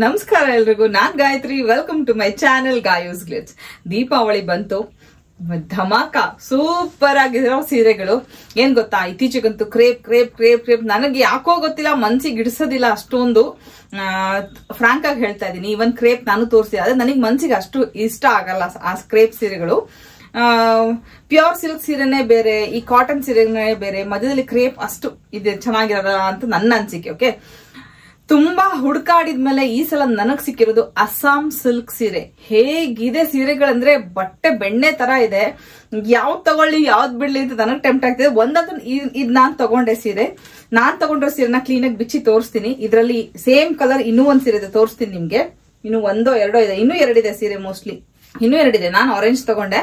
ನಮಸ್ಕಾರ ಎಲ್ರಿಗೂ. ನಾನ್ Gayatri. Welcome to my channel Gayu's Glitz. Deepavali ಬಂತು, ಧಮಾಕ ಸೂಪರ್ ಆಗಿರೋ ಸೀರೆಗಳು. ಏನ್ ಗೊತ್ತಾ, ಇತ್ತೀಚೆಗಂತೂ ಕ್ರೇಪ್ ಕ್ರೇಪ್ ಕ್ರೇಪ್ ಕ್ರೇಪ್ ನನಗೆ ಯಾಕೋ ಗೊತ್ತಿಲ್ಲ, ಮನ್ಸಿಗೆ ಇಡಿಸೋದಿಲ್ಲ ಅಷ್ಟೊಂದು. ಫ್ರಾಂಕ್ ಆಗಿ ಹೇಳ್ತಾ ಇದೀನಿ, ಇವನ್ ಕ್ರೇಪ್ ನಾನು ತೋರಿಸಿದೆ, ಆದ್ರೆ ನನಗೆ ಮನ್ಸಿಗೆ ಅಷ್ಟು ಇಷ್ಟ ಆಗಲ್ಲ ಆ ಕ್ರೇಪ್ ಸೀರೆಗಳು. ಪ್ಯೂರ್ ಸಿಲ್ಕ್ ಸೀರೆನೇ ಬೇರೆ, ಈ ಕಾಟನ್ ಸೀರೆನೇ ಬೇರೆ, ಮಧ್ಯದಲ್ಲಿ ಕ್ರೇಪ್ ಅಷ್ಟು ಇದೆ ಚೆನ್ನಾಗಿರಲ್ಲ ಅಂತ ನನ್ನ ಅನ್ಸಿಕೆ. ಓಕೆ, ತುಂಬಾ ಹುಡುಕಾಡಿದ್ಮೇಲೆ ಈ ಸಲ ನನಗ್ ಸಿಕ್ಕಿರೋದು ಅಸ್ಸಾಂ ಸಿಲ್ಕ್ ಸೀರೆ. ಹೇಗಿದೆ ಸೀರೆಗಳಂದ್ರೆ ಬಟ್ಟೆ ಬೆಣ್ಣೆ ತರ ಇದೆ. ಯಾವ್ದ್ ತಗೊಳ್ಳಿ ಯಾವ್ದ್ ಬಿಡ್ಲಿ ಅಂತ ನನಗ್ ಟೆಂಪ್ಟ್ ಆಗ್ತಿದೆ. ಒಂದಂತೂ ಇದ್ ನಾನ್ ತಗೊಂಡೆ ಸೀರೆ. ನಾನ್ ತಗೊಂಡ್ರೆ ಸೀರೆನ ಕ್ಲೀನ್ ಆಗಿ ಬಿಚ್ಚಿ ತೋರಿಸ್ತೀನಿ. ಇದ್ರಲ್ಲಿ ಸೇಮ್ ಕಲರ್ ಇನ್ನೂ ಒಂದ್ ಸೀರೆ ಇದೆ, ತೋರಿಸ್ತೀನಿ ನಿಮ್ಗೆ. ಇನ್ನು ಒಂದೋ ಎರಡೋ ಇದೆ, ಇನ್ನೂ ಎರಡಿದೆ ಸೀರೆ. ಮೋಸ್ಟ್ಲಿ ಇನ್ನೂ ಎರಡಿದೆ. ನಾನು ಆರೆಂಜ್ ತಗೊಂಡೆ,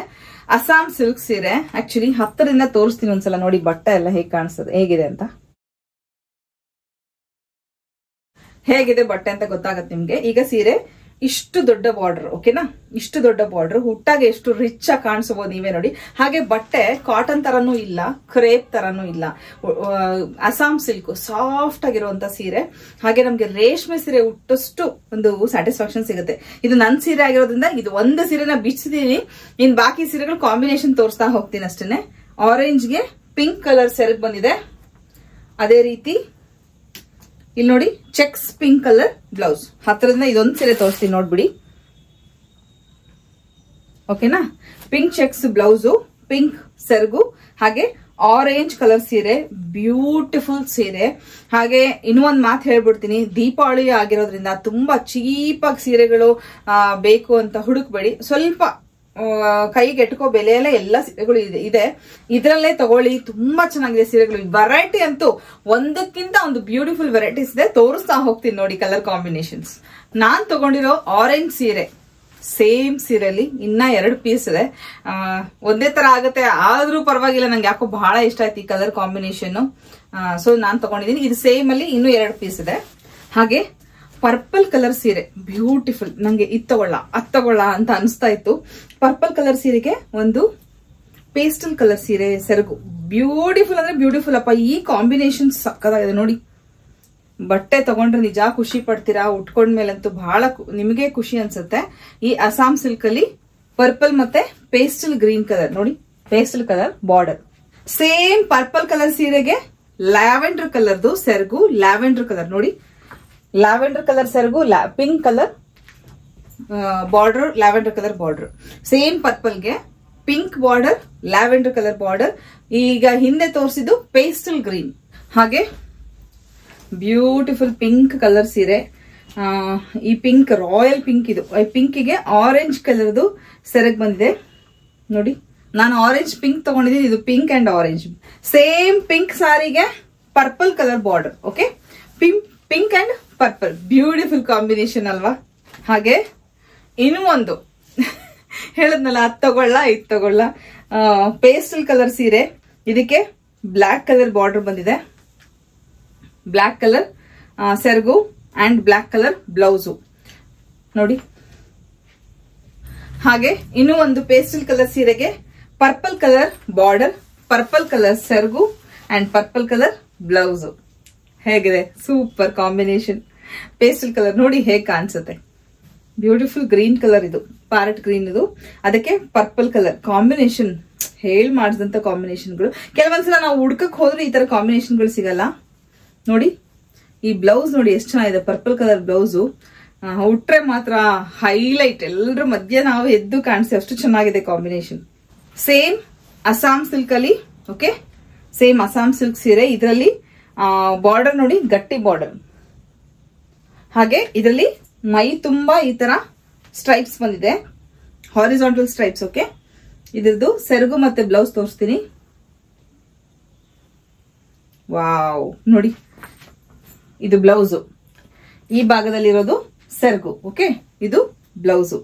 ಅಸ್ಸಾಂ ಸಿಲ್ಕ್ ಸೀರೆ. ಆಕ್ಚುಲಿ ಹತ್ತರಿಂದ ತೋರಿಸ್ತೀನಿ ಒಂದ್ಸಲ, ನೋಡಿ ಬಟ್ಟೆ ಎಲ್ಲ ಹೇಗ್ ಕಾಣಿಸ್ತದೆ, ಹೇಗಿದೆ ಅಂತ, ಹೇಗಿದೆ ಬಟ್ಟೆ ಅಂತ ಗೊತ್ತಾಗತ್ತೆ ನಿಮ್ಗೆ. ಈಗ ಸೀರೆ ಇಷ್ಟು ದೊಡ್ಡ ಬಾರ್ಡರ್, ಓಕೆನಾ, ಇಷ್ಟು ದೊಡ್ಡ ಬಾರ್ಡರ್, ಹುಟ್ಟಾಗೆ ಎಷ್ಟು ರಿಚ್ ಆಗಿ ಕಾಣಿಸಬಹುದು ನೀವೇ ನೋಡಿ. ಹಾಗೆ ಬಟ್ಟೆ ಕಾಟನ್ ತರನೂ ಇಲ್ಲ, ಕ್ರೇಪ್ ತರನೂ ಇಲ್ಲ, ಅಸ್ಸಾಂ ಸಿಲ್ಕ್ ಸಾಫ್ಟ್ ಆಗಿರುವಂತ ಸೀರೆ. ಹಾಗೆ ನಮ್ಗೆ ರೇಷ್ಮೆ ಸೀರೆ ಉಟ್ಟಷ್ಟು ಒಂದು ಸ್ಯಾಟಿಸ್ಫ್ಯಾಕ್ಷನ್ ಸಿಗುತ್ತೆ. ಇದು ನನ್ ಸೀರೆ ಆಗಿರೋದ್ರಿಂದ ಇದು ಒಂದು ಸೀರೆನ ಬಿಚ್ಚಿದೀನಿ. ಇನ್ ಬಾಕಿ ಸೀರೆಗಳು ಕಾಂಬಿನೇಷನ್ ತೋರಿಸ್ತಾ ಹೋಗ್ತೀನಿ ಅಷ್ಟೇನೆ. ಆರೆಂಜ್ಗೆ ಪಿಂಕ್ ಕಲರ್ ಸೆರಗ್ ಬಂದಿದೆ. ಅದೇ ರೀತಿ ಇಲ್ಲಿ ನೋಡಿ, ಚೆಕ್ಸ್ ಪಿಂಕ್ ಕಲರ್ ಬ್ಲೌಸ್. ಹತ್ರದಿಂದ ಇದೊಂದು ಸೀರೆ ತೋರಿಸ್ತೀನಿ, ನೋಡ್ಬಿಡಿ. ಓಕೆನಾ, ಪಿಂಕ್ ಚೆಕ್ಸ್ ಬ್ಲೌಸು, ಪಿಂಕ್ ಸೆರಗು, ಹಾಗೆ ಆರೆಂಜ್ ಕಲರ್ ಸೀರೆ, ಬ್ಯೂಟಿಫುಲ್ ಸೀರೆ. ಹಾಗೆ ಇನ್ನೊಂದ್ ಮಾತು ಹೇಳ್ಬಿಡ್ತೀನಿ, ದೀಪಾವಳಿ ಆಗಿರೋದ್ರಿಂದ ತುಂಬಾ ಚೀಪಾಗಿ ಸೀರೆಗಳು ಬೇಕು ಅಂತ ಹುಡುಕ್ಬೇಡಿ. ಸ್ವಲ್ಪ ಕೈಗೆ ಎಟ್ಕೋ ಬೆಲೆಯಲ್ಲೇ ಎಲ್ಲ ಸೀರೆಗಳು ಇದೆ. ಇದರಲ್ಲೇ ತಗೊಳ್ಳಿ, ತುಂಬಾ ಚೆನ್ನಾಗಿದೆ ಸೀರೆಗಳು. ವೆರೈಟಿ ಅಂತೂ ಒಂದಕ್ಕಿಂತ ಒಂದು ಬ್ಯೂಟಿಫುಲ್ ವೆರೈಟೀಸ್ ಇದೆ, ತೋರಿಸ್ತಾ ಹೋಗ್ತೀನಿ ನೋಡಿ ಕಲರ್ ಕಾಂಬಿನೇಷನ್ಸ್. ನಾನ್ ತಗೊಂಡಿರೋ ಆರೆಂಜ್ ಸೀರೆ ಸೇಮ್ ಸೀರೆಯಲ್ಲಿ ಇನ್ನ 2 ಪೀಸ್ ಇದೆ. ಒಂದೇ ತರ ಆಗತ್ತೆ, ಆದ್ರೂ ಪರವಾಗಿಲ್ಲ, ನಂಗೆ ಯಾಕೋ ಬಹಳ ಇಷ್ಟ ಆಯ್ತು ಈ ಕಲರ್ ಕಾಂಬಿನೇಷನ್. ಸೊ ನಾನ್ ತಗೊಂಡಿದ್ದೀನಿ. ಇದು ಸೇಮ್ ಅಲ್ಲಿ ಇನ್ನೂ 2 ಪೀಸ್ ಇದೆ. ಹಾಗೆ ಪರ್ಪಲ್ ಕಲರ್ ಸೀರೆ, ಬ್ಯೂಟಿಫುಲ್. ನಂಗೆ ಇದು ತಗೊಳ್ಳ ಅಂತ ಅನಿಸ್ತಾ ಇತ್ತು. ಪರ್ಪಲ್ ಕಲರ್ ಸೀರೆಗೆ ಒಂದು ಪೇಸ್ಟಲ್ ಕಲರ್ ಸೀರೆ ಸೆರಗು, ಬ್ಯೂಟಿಫುಲ್ ಅಂದ್ರೆ ಬ್ಯೂಟಿಫುಲ್ ಅಪ್ಪ. ಈ ಕಾಂಬಿನೇಷನ್ ಸಕ್ಕದಾಗಿದೆ ನೋಡಿ. ಬಟ್ಟೆ ತಗೊಂಡ್ರೆ ನಿಜ ಖುಷಿ ಪಡ್ತೀರಾ. ಉಟ್ಕೊಂಡ್ಮೇಲಂತೂ ಬಹಳ ನಿಮಗೆ ಖುಷಿ ಅನ್ಸುತ್ತೆ. ಈ ಅಸ್ಸಾಂ ಸಿಲ್ಕ್ ಅಲ್ಲಿ ಪರ್ಪಲ್ ಮತ್ತೆ ಪೇಸ್ಟಲ್ ಗ್ರೀನ್ ಕಲರ್ ನೋಡಿ, pastel colour border. Same purple colour ಸೀರೆಗೆ ಲ್ಯಾವೆಂಡರ್ ಕಲರ್ದು ಸೆರಗು, ಲ್ಯಾವೆಂಡರ್ ಕಲರ್ ನೋಡಿ, ಲ್ಯಾವೆಂಡರ್ ಕಲರ್ ಸೆರಗು, pink colour border, lavender colour border. Same ಪರ್ಪಲ್ಗೆ pink border, lavender colour border. ಈಗ ಹಿಂದೆ ತೋರಿಸಿದ್ದು ಪೇಸ್ಟಲ್ ಗ್ರೀನ್. ಹಾಗೆ ಬ್ಯೂಟಿಫುಲ್ ಪಿಂಕ್ ಕಲರ್ ಸೀರೆ. ಈ ಪಿಂಕ್ ರಾಯಲ್ ಪಿಂಕ್, ಇದು ಪಿಂಕಿಗೆ ಆರೆಂಜ್ ಕಲರ್ದು ಸೆರಗ್ ಬಂದಿದೆ ನೋಡಿ. ನಾನು ಆರೆಂಜ್ ಪಿಂಕ್ ತಗೊಂಡಿದ್ದೀನಿ, ಇದು pink and orange. Same pink ಸಾರಿಗೆ purple colour border. Okay, pink and purple, beautiful combination ಅಲ್ವಾ. ಹಾಗೆ ಇನ್ನೂ ಒಂದು ಹೇಳದ್ನಲ್ಲ, ಅದ್ ತಗೊಳ್ಳ ಇದು ತಗೊಳ್ಳ, ಪೇಸ್ಟಲ್ ಕಲರ್ ಸೀರೆ. ಇದಕ್ಕೆ ಬ್ಲಾಕ್ ಕಲರ್ ಬಾರ್ಡರ್ ಬಂದಿದೆ, ಬ್ಲಾಕ್ ಕಲರ್ ಸೆರಗು ಅಂಡ್ ಬ್ಲಾಕ್ ಕಲರ್ ಬ್ಲೌಸು ನೋಡಿ. ಹಾಗೆ ಇನ್ನೂ ಒಂದು ಪೇಸ್ಟಲ್ ಕಲರ್ ಸೀರೆಗೆ purple colour border, purple colour ಸೆರಗು ಅಂಡ್ ಪರ್ಪಲ್ ಕಲರ್ ಬ್ಲೌಸು. ಹೇಗಿದೆ, ಸೂಪರ್ ಕಾಂಬಿನೇಷನ್. ಪೇಸ್ಟಲ್ ಕಲರ್ ನೋಡಿ ಹೇಗ್ ಕಾಣಿಸುತ್ತೆ, ಬ್ಯೂಟಿಫುಲ್ ಗ್ರೀನ್ ಕಲರ್, ಇದು ಪ್ಯಾರೆಟ್ ಗ್ರೀನ್, ಇದು ಅದಕ್ಕೆ ಪರ್ಪಲ್ ಕಲರ್ ಕಾಂಬಿನೇಷನ್. ಹೇಳ್ ಮಾಡಿದಂತ ಕಾಂಬಿನೇಷನ್ಗಳು. ಕೆಲವೊಂದ್ಸಲ ನಾವು ಹುಡ್ಕಕ್ ಹೋದ್ರೆ ಈ ತರ ಕಾಂಬಿನೇಷನ್ಗಳು ಸಿಗಲ್ಲ ನೋಡಿ. ಈ ಬ್ಲೌಸ್ ನೋಡಿ ಎಷ್ಟು ಚೆನ್ನಾಗಿದೆ, ಪರ್ಪಲ್ ಕಲರ್ ಬ್ಲೌಸು. ಉಟ್ರೆ ಮಾತ್ರ ಹೈಲೈಟ್, ಎಲ್ಲರ ಮಧ್ಯೆ ನಾವು ಎದ್ದು ಕಾಣಿಸಿ ಅಷ್ಟು ಚೆನ್ನಾಗಿದೆ ಕಾಂಬಿನೇಷನ್. ಸೇಮ್ ಅಸ್ಸಾಂ ಸಿಲ್ಕ್ ಅಲ್ಲಿ, ಓಕೆ, ಸೇಮ್ ಅಸ್ಸಾಂ ಸಿಲ್ಕ್ ಸೀರೆ. ಇದರಲ್ಲಿ ಬಾರ್ಡರ್ ನೋಡಿ, ಗಟ್ಟಿ ಬಾರ್ಡರ್. ಹಾಗೆ ಇದರಲ್ಲಿ ಮೈ ತುಂಬಾ ಈ ತರ ಸ್ಟ್ರೈಪ್ಸ್ ಬಂದಿದೆ, ಹಾರಿಜಾಂಟಲ್ ಸ್ಟ್ರೈಪ್ಸ್. ಓಕೆ, ಇದ್ರದ್ದು ಸೆರಗು ಮತ್ತೆ ಬ್ಲೌಸ್ ತೋರಿಸ್ತೀನಿ. ವಾವ್ ನೋಡಿ, ಇದು ಬ್ಲೌಸು, ಈ ಭಾಗದಲ್ಲಿರೋದು ಸೆರಗು. ಓಕೆ, ಇದು ಬ್ಲೌಸು.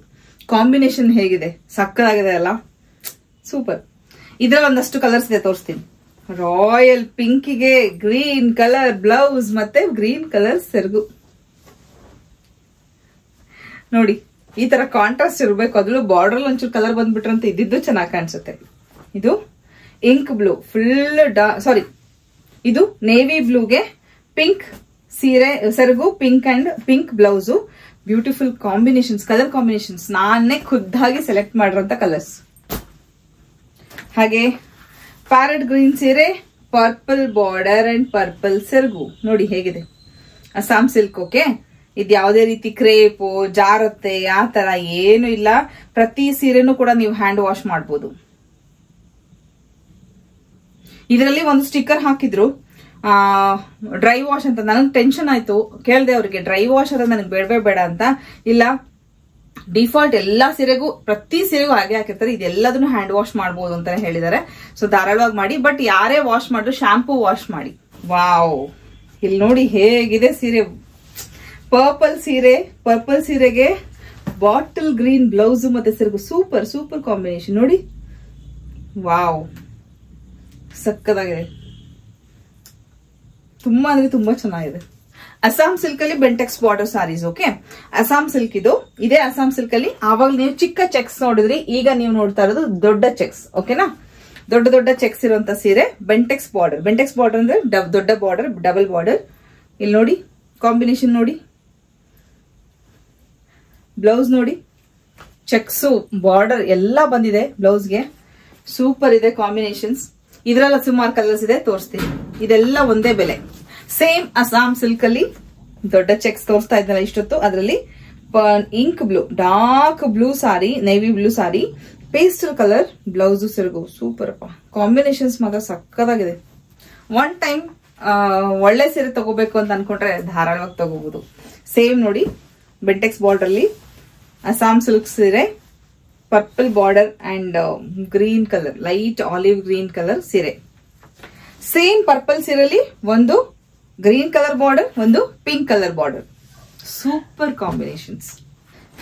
ಕಾಂಬಿನೇಷನ್ ಹೇಗಿದೆ, ಸಕ್ಕದಾಗಿದೆ ಅಲ್ಲ, ಸೂಪರ್. ಇದ್ರಲ್ಲಿ ಒಂದಷ್ಟು ಕಲರ್ಸ್ ಇದೆ, ತೋರಿಸ್ತೀನಿ. ರಾಯಲ್ ಪಿಂಕಿಗೆ ಗ್ರೀನ್ ಕಲರ್ ಬ್ಲೌಸ್ ಮತ್ತೆ ಗ್ರೀನ್ ಕಲರ್ ಸೆರಗು ನೋಡಿ. ಈ ತರ ಕಾಂಟ್ರಾಸ್ಟ್ ಇರಬೇಕು. ಅದ್ರಲ್ಲೂ ಬಾರ್ಡರ್ ಒಂಚೂರು ಕಲರ್ ಬಂದ್ಬಿಟ್ರಂತ ಇದ್ದಿದ್ದು ಚೆನ್ನಾಗಿ ಕಾಣಿಸುತ್ತೆ. ಇದು ಇಂಕ್ ಬ್ಲೂ ಫುಲ್ ಇದು ನೇವಿ ಬ್ಲೂಗೆ ಪಿಂಕ್ ಸೀರೆ ಸೆರಗು, pink and pink blouse, beautiful combinations, colour combinations ನಾನೇ ಖುದ್ದಾಗಿ ಸೆಲೆಕ್ಟ್ ಮಾಡಿರೋಂಥ ಕಲರ್ಸ್. ಹಾಗೆ ಪ್ಯಾರೆಟ್ ಗ್ರೀನ್ ಸೀರೆ, ಪರ್ಪಲ್ ಬಾರ್ಡರ್ ಅಂಡ್ ಪರ್ಪಲ್ ಸೆರಗು ನೋಡಿ ಹೇಗಿದೆ. ಅಸ್ಸಾಂ ಸಿಲ್ಕ್. ಓಕೆ, ಇದು ಯಾವುದೇ ರೀತಿ ಕ್ರೇಪು ಜಾರತ್ತೆ ಆ ತರ ಏನು ಇಲ್ಲ. ಪ್ರತಿ ಸೀರೆನೂ ಕೂಡ ನೀವು ಹ್ಯಾಂಡ್ ವಾಶ್ ಮಾಡಬಹುದು. ಇದರಲ್ಲಿ ಒಂದು ಸ್ಟಿಕ್ಕರ್ ಹಾಕಿದ್ರು ಡ್ರೈ ವಾಶ್ ಅಂತ. ನನಗೆ ಟೆನ್ಷನ್ ಆಯ್ತು, ಕೇಳ್ದೆ ಅವ್ರಿಗೆ ಡ್ರೈ ವಾಶ್ ಅದ ನನಗೆ ಬೇಡ ಅಂತ. ಇಲ್ಲ, ಡಿಫಾಲ್ಟ್ ಎಲ್ಲಾ ಸೀರೆಗೂ ಪ್ರತಿ ಸೀರೆಗೂ ಹಾಗೆ ಹಾಕಿರ್ತಾರೆ, ಇದೆಲ್ಲದನ್ನು ಹ್ಯಾಂಡ್ ವಾಶ್ ಮಾಡಬಹುದು ಅಂತ ಹೇಳಿದ್ದಾರೆ. ಸೊ ಧಾರಾಳವಾಗಿ ಮಾಡಿ, ಬಟ್ ಯಾರೇ ವಾಶ್ ಮಾಡಿದ್ರು ಶಾಂಪೂ ವಾಶ್ ಮಾಡಿ. ವಾವ್, ಇಲ್ಲಿ ನೋಡಿ ಹೇಗಿದೆ ಸೀರೆ. ಪರ್ಪಲ್ ಸೀರೆ, ಪರ್ಪಲ್ ಸೀರೆಗೆ ಬಾಟಲ್ ಗ್ರೀನ್ ಬ್ಲೌಸ್ ಮತ್ತೆ ಸೆರಗು. ಸೂಪರ್ ಸೂಪರ್ ಕಾಂಬಿನೇಷನ್ ನೋಡಿ. ವಾವ್, ಸಕ್ಕದಾಗಿದೆ. ತುಂಬಾ ಅಂದ್ರೆ ತುಂಬಾ ಚೆನ್ನಾಗಿದೆ. ಅಸ್ಸಾಂ ಸಿಲ್ಕ್ ಅಲ್ಲಿ Bentex border saris. Okay, Assam silk ಇದು. ಇದೇ ಅಸ್ಸಾಂ ಸಿಲ್ಕ್ ಅಲ್ಲಿ ಆವಾಗ ನೀವು ಚಿಕ್ಕ ಚೆಕ್ಸ್ ನೋಡಿದ್ರಿ, ಈಗ ನೀವು ನೋಡ್ತಾ ಇರೋದು ದೊಡ್ಡ ಚೆಕ್ಸ್. ಓಕೆನಾ, ದೊಡ್ಡ ದೊಡ್ಡ ಚೆಕ್ಸ್ ಇರುವಂತ ಸೀರೆ ಬೆಂಟೆಕ್ಸ್ ಬಾರ್ಡರ್. ಬೆಂಟೆಕ್ಸ್ ಬಾರ್ಡರ್ ಅಂದ್ರೆ ದೊಡ್ಡ ಬಾರ್ಡರ್, ಡಬಲ್ ಬಾರ್ಡರ್. ಇಲ್ಲಿ ನೋಡಿ ಕಾಂಬಿನೇಷನ್ ನೋಡಿ, ಬ್ಲೌಸ್ ನೋಡಿ, ಚೆಕ್ಸ್ ಬಾರ್ಡರ್ ಎಲ್ಲ ಬಂದಿದೆ ಬ್ಲೌಸ್ಗೆ. ಸೂಪರ್ ಇದೆ ಕಾಂಬಿನೇಷನ್ಸ್. ಇದ್ರಲ್ಲ ಸುಮಾರು ಕಲರ್ಸ್ ಇದೆ, ತೋರಿಸ್ತೀನಿ. ಇದೆಲ್ಲ ಒಂದೇ ಬೆಲೆ. ಸೇಮ್ ಅಸ್ಸಾಂ ಸಿಲ್ಕ್ ಅಲ್ಲಿ ದೊಡ್ಡ ಚೆಕ್ಸ್ ತೋರಿಸ್ತಾ ಇದ್ದಲ್ಲ ಇಷ್ಟೊತ್ತು, ಅದರಲ್ಲಿ ಇಂಕ್ ಬ್ಲೂ, ಡಾರ್ಕ್ ಬ್ಲೂ ಸಾರಿ, ನೇವಿ ಬ್ಲೂ ಸಾರಿ, ಪೇಸ್ಟಲ್ ಕಲರ್ ಬ್ಲೌಸ್ ಸೆರಗು. ಸೂಪರ್ ಅಪ್ಪ, ಕಾಂಬಿನೇಷನ್ಸ್ ಮಾತ್ರ ಸಕ್ಕದಾಗಿದೆ. ಒನ್ ಟೈಮ್ ಒಳ್ಳೆ ಸೀರೆ ತಗೋಬೇಕು ಅಂತ ಅನ್ಕೊಂಡ್ರೆ ಧಾರಾಳವಾಗಿ ತಗೋಬಹುದು. ಸೇಮ್ ನೋಡಿ, ಬೆಂಟೆಕ್ಸ್ ಬಾರ್ಡರ್ ಅಲ್ಲಿ ಅಸ್ಸಾಂ ಸಿಲ್ಕ್ ಸೀರೆ, purple border and green colour, light olive green colour ಸೀರೆ. ಸೇಮ್ ಪರ್ಪಲ್ ಸೀರೆಯಲ್ಲಿ ಒಂದು ಗ್ರೀನ್ ಕಲರ್ ಬಾರ್ಡರ್, ಒಂದು pink colour border. Super combinations.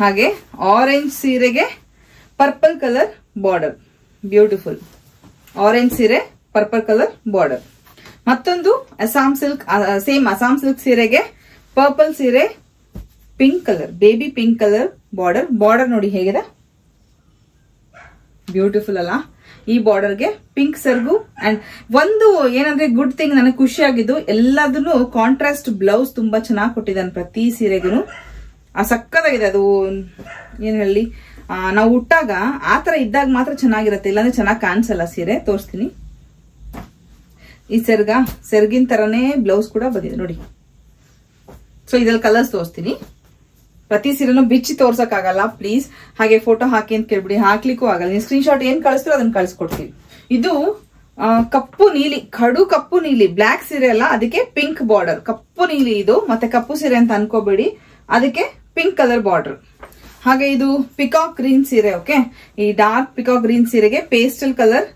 ಹಾಗೆ ಆರೆಂಜ್ ಸೀರೆಗೆ purple colour border, beautiful. Orange ಸೀರೆ ಪರ್ಪಲ್ ಕಲರ್ ಬಾರ್ಡರ್. ಮತ್ತೊಂದು Assam silk, same Assam silk ಸೀರೆಗೆ purple ಸೀರೆ, pink colour, baby pink colour border. Border ನೋಡಿ ಹೇಗಿದೆ, ಬ್ಯೂಟಿಫುಲ್ ಅಲ್ಲ. ಈ ಬಾರ್ಡರ್ಗೆ ಪಿಂಕ್ ಸೆರಗು. ಅಂಡ್ ಒಂದು ಏನಂದ್ರೆ ಗುಡ್ ಥಿಂಗ್, ನನಗೆ ಖುಷಿ ಆಗಿದ್ದು ಎಲ್ಲದನ್ನು ಕಾಂಟ್ರಾಸ್ಟ್ ಬ್ಲೌಸ್ ತುಂಬಾ ಚೆನ್ನಾಗಿ ಕೊಟ್ಟಿದ್ದಾನೆ ಪ್ರತಿ ಸೀರೆಗೂ. ಸಕ್ಕದಾಗಿದೆ. ಅದು ಏನ್ ಹೇಳಿ, ನಾವು ಉಟ್ಟಾಗ ಆತರ ಇದ್ದಾಗ ಮಾತ್ರ ಚೆನ್ನಾಗಿರುತ್ತೆ, ಇಲ್ಲಾಂದ್ರೆ ಚೆನ್ನಾಗಿ ಕಾಣಿಸಲ್ಲ ಸೀರೆ. ತೋರಿಸ್ತೀನಿ. ಈ ಸೆರಗಿನ ತರನೇ ಬ್ಲೌಸ್ ಕೂಡ ಬಂದಿದೆ ನೋಡಿ. ಸೊ ಇದ್ರಲ್ಲಿ ಕಲರ್ಸ್ ತೋರಿಸ್ತೀನಿ. ಪ್ರತಿ ಸೀರೆನೂ ಬಿಚ್ಚಿ ತೋರ್ಸಕ್ ಆಗಲ್ಲ, ಪ್ಲೀಸ್. ಹಾಗೆ ಫೋಟೋ ಹಾಕಿ ಅಂತ ಕೇಳ್ಬಿಡಿ, ಹಾಕ್ಲಿಕ್ಕೂ ಆಗಲ್ಲ. ನೀವು ಸ್ಕ್ರೀನ್ ಶಾಟ್ ಏನ್ ಕಳಿಸ್ತೀರೋ ಅದನ್ನ ಕಳಿಸ್ಕೊಡ್ತೀವಿ. ಇದು ಕಪ್ಪು ನೀಲಿ, ಕಡು ಕಪ್ಪು ನೀಲಿ, ಬ್ಲಾಕ್ ಸೀರೆ ಅಲ್ಲ, ಅದಕ್ಕೆ ಪಿಂಕ್ ಬಾರ್ಡರ್. ಕಪ್ಪು ನೀಲಿ ಇದು, ಮತ್ತೆ ಕಪ್ಪು ಸೀರೆ ಅಂತ ಅನ್ಕೋಬೇಡಿ, ಅದಕ್ಕೆ ಪಿಂಕ್ ಕಲರ್ ಬಾರ್ಡರ್. ಹಾಗೆ ಇದು ಪಿಕಾಕ್ ಗ್ರೀನ್ ಸೀರೆ. ಓಕೆ, ಈ ಡಾರ್ಕ್ ಪಿಕಾಕ್ ಗ್ರೀನ್ ಸೀರೆಗೆ ಪೇಸ್ಟಲ್ ಕಲರ್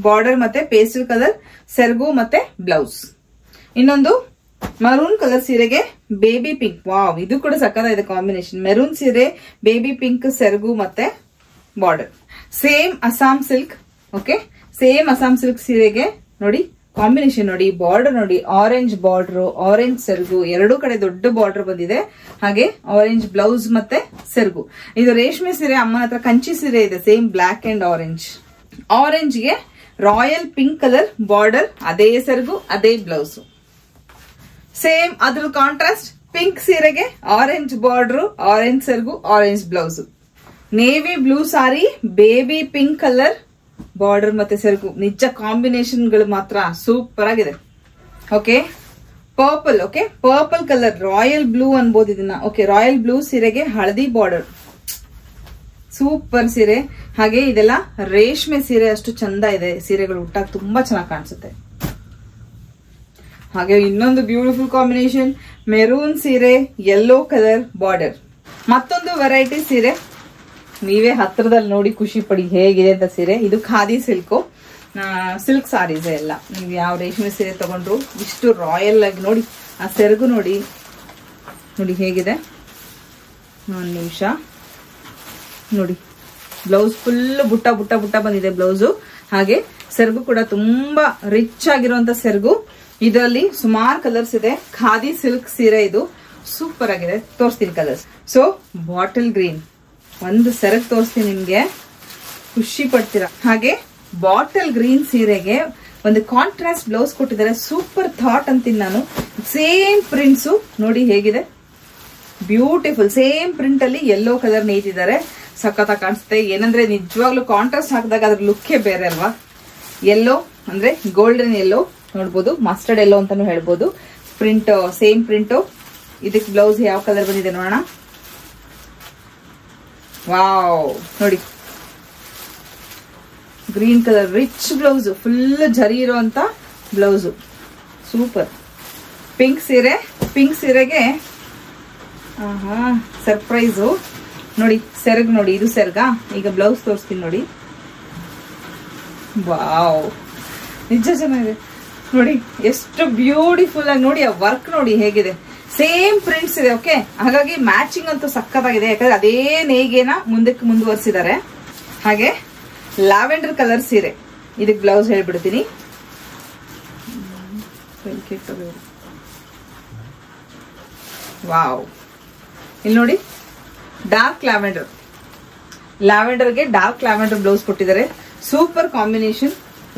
ಬಾರ್ಡರ್ ಮತ್ತೆ ಪೇಸ್ಟಲ್ ಕಲರ್ ಸೆರಗು ಮತ್ತೆ ಬ್ಲೌಸ್. ಇನ್ನೊಂದು ಮರೂನ್ ಕಲರ್ ಸೀರೆಗೆ ಬೇಬಿ ಪಿಂಕ್. ವಾವ್, ಇದು ಕೂಡ ಸಕ್ಕತ್ತಾಗಿದೆ ಕಾಂಬಿನೇಷನ್. ಮೆರೂನ್ ಸೀರೆ, ಬೇಬಿ ಪಿಂಕ್ ಸೆರಗು ಮತ್ತೆ border. Same Assam silk. Okay, same Assam silk ಸೀರೆಗೆ ನೋಡಿ ಕಾಂಬಿನೇಷನ್ ನೋಡಿ, ಬಾರ್ಡರ್ ನೋಡಿ, ಆರೆಂಜ್ ಬಾರ್ಡರ್, ಆರೆಂಜ್ ಸೆರಗು, ಎರಡೂ ಕಡೆ ದೊಡ್ಡ ಬಾರ್ಡರ್ ಬಂದಿದೆ. ಹಾಗೆ ಆರೆಂಜ್ ಬ್ಲೌಸ್ ಮತ್ತೆ ಸೆರಗು. ಇದು ರೇಷ್ಮೆ ಸೀರೆ, ಅಮ್ಮನ ಹತ್ರ ಕಂಚಿ ಸೀರೆ ಇದೆ, ಸೇಮ್ ಬ್ಲಾಕ್ ಅಂಡ್ ಆರೆಂಜ್. ಆರೆಂಜ್ಗೆ ರಾಯಲ್ ಪಿಂಕ್ ಕಲರ್ ಬಾರ್ಡರ್, ಅದೇ ಸೆರಗು ಅದೇ ಬ್ಲೌಸ್. ಸೇಮ್ ಅದ್ರ ಕಾಂಟ್ರಾಸ್ಟ್ ಪಿಂಕ್ ಸೀರೆಗೆ ಆರೆಂಜ್ ಬಾರ್ಡರ್, ಆರೆಂಜ್ ಸೆರಗು, orange blouse. Navy blue sari, baby pink colour border ಮತ್ತೆ ಸೆರಗು. ನಿಜ ಕಾಂಬಿನೇಷನ್ ಗಳು ಮಾತ್ರ ಸೂಪರ್ ಆಗಿದೆ. Okay, purple. Okay, purple colour, royal blue ಅನ್ಬೋದು ಇದನ್ನ. ಓಕೆ, ರಾಯಲ್ ಬ್ಲೂ ಸೀರೆಗೆ ಹಳದಿ ಬಾರ್ಡರ್. ಸೂಪರ್ ಸೀರೆ. ಹಾಗೆ ಇದೆಲ್ಲ ರೇಷ್ಮೆ ಸೀರೆ, ಅಷ್ಟು ಚಂದ ಇದೆ ಸೀರೆಗಳು, ಉಟ್ಟಾಗ ತುಂಬಾ ಚೆನ್ನಾಗಿ ಕಾಣಿಸುತ್ತೆ. ಹಾಗೆ ಇನ್ನೊಂದು ಬ್ಯೂಟಿಫುಲ್ ಕಾಂಬಿನೇಷನ್, ಮೆರೂನ್ ಸೀರೆ, ಯೆಲ್ಲೋ ಕಲರ್ ಬಾರ್ಡರ್. ಮತ್ತೊಂದು ವೆರೈಟಿ ಸೀರೆ, ನೀವೇ ಹತ್ರದಲ್ಲಿ ನೋಡಿ ಖುಷಿ ಪಡಿ ಹೇಗಿದೆ ಅಂತ ಸೀರೆ. ಇದು ಖಾದಿ ಸಿಲ್ಕು, ಸಿಲ್ಕ್ ಸಾರೀಸ್ ಎಲ್ಲ. ನೀವು ಯಾವ ರೇಷ್ಮೆ ಸೀರೆ ತಗೊಂಡ್ರು ಇಷ್ಟು ರಾಯಲ್ ಆಗಿ ನೋಡಿ. ಆ ಸೆರಗು ನೋಡಿ ಹೇಗಿದೆ. ಒಂದು ನಿಮಿಷ ನೋಡಿ, ಬ್ಲೌಸ್ ಫುಲ್ ಬುಟ್ಟ ಬುಟ್ಟ ಬುಟ್ಟ ಬಂದಿದೆ ಬ್ಲೌಸು. ಹಾಗೆ ಸೆರಗು ಕೂಡ ತುಂಬಾ ರಿಚ್ ಆಗಿರುವಂತ ಸೆರಗು. ಇದರಲ್ಲಿ ಸುಮಾರು ಕಲರ್ಸ್ ಇದೆ. ಖಾದಿ ಸಿಲ್ಕ್ ಸೀರೆ ಇದು, ಸೂಪರ್ ಆಗಿದೆ. ತೋರಿಸ್ತೀನಿ ಕಲರ್ಸ್. ಸೊ ಬಾಟಲ್ ಗ್ರೀನ್ ಒಂದು ಸೆರಗ್ ತೋರಿಸ್ತೀನಿ, ನಿಮ್ಗೆ ಖುಷಿ ಪಡ್ತೀರಾ. ಹಾಗೆ ಬಾಟಲ್ ಗ್ರೀನ್ ಸೀರೆಗೆ ಒಂದು ಕಾಂಟ್ರಾಸ್ಟ್ ಬ್ಲೌಸ್ ಕೊಟ್ಟಿದ್ದಾರೆ. ಸೂಪರ್ ಥಾಟ್ ಅಂತೀನಿ ನಾನು. ಸೇಮ್ ಪ್ರಿಂಟ್ಸು ನೋಡಿ ಹೇಗಿದೆ. ಬ್ಯೂಟಿಫುಲ್ ಸೇಮ್ ಪ್ರಿಂಟ್ ಅಲ್ಲಿ ಯೆಲ್ಲೋ ಕಲರ್ ನೇತಿದ್ದಾರೆ. ಸಖತ್ತಾಗಿ ಕಾಣಿಸುತ್ತೆ. ಏನಂದ್ರೆ ನಿಜವಾಗ್ಲೂ ಕಾಂಟ್ರಾಸ್ಟ್ ಹಾಕಿದಾಗ ಅದ್ರ ಲುಕ್ಕೇ ಬೇರೆ ಅಲ್ವಾ. ಯೆಲ್ಲೋ ಅಂದ್ರೆ ಗೋಲ್ಡನ್ ಯೆಲ್ಲೋ ನೋಡ್ಬೋದು, ಮಸ್ಟರ್ಡ್ ಯೆಲ್ಲೋ ಅಂತಾನು ಹೇಳ್ಬೋದು. Print same print. ಇದಕ್ಕೆ ಬ್ಲೌಸ್ ಯಾವ ಕಲರ್ ಬಂದಿದೆ ನೋಡೋಣ. ವಾವ್, ನೋಡಿ green colour rich blouse, full ಜರಿ ಇರುವಂತ ಬ್ಲೌಸ್, ಸೂಪರ್. ಪಿಂಕ್ ಸೀರೆ, ಪಿಂಕ್ ಸೀರೆಗೆ ಸರ್ಪ್ರೈಸು ನೋಡಿ. ಸೆರಗ್ ನೋಡಿ, ಇದು ಸೆರಗ. ಈಗ ಬ್ಲೌಸ್ ತೋರಿಸ್ತೀನಿ ನೋಡಿ. ವಾವ್, ನಿಜ ಚೆನ್ನಾಗಿದೆ ನೋಡಿ, ಎಷ್ಟು ಬ್ಯೂಟಿಫುಲ್ ಆಗಿ ನೋಡಿ. ಆ ವರ್ಕ್ ನೋಡಿ ಹೇಗಿದೆ. ಸೇಮ್ ಪ್ರಿಂಟ್ಸ್ ಇದೆ. ಓಕೆ, ಹಾಗಾಗಿ ಮ್ಯಾಚಿಂಗ್ ಅಂತೂ ಸಕ್ಕತ್ತಾಗಿದೆ. ಯಾಕಂದ್ರೆ ಅದೇ ನೇಯ್ಗೆನ ಮುಂದಕ್ಕೆ ಮುಂದುವರಿಸಿದ್ದಾರೆ. ಹಾಗೆ ಲ್ಯಾವೆಂಡರ್ ಕಲರ್ ಸೀರೆ, ಇದಕ್ಕೆ ಬ್ಲೌಸ್ ಹೇಳ್ಬಿಡ್ತೀನಿ. ವಾವ್, ಇಲ್ಲಿ ನೋಡಿ ಡಾರ್ಕ್ ಲ್ಯಾವೆಂಡರ್, ಲ್ಯಾವೆಂಡರ್ಗೆ ಡಾರ್ಕ್ ಲ್ಯಾವೆಂಡರ್ ಬ್ಲೌಸ್ ಕೊಟ್ಟಿದ್ದಾರೆ. Super combination.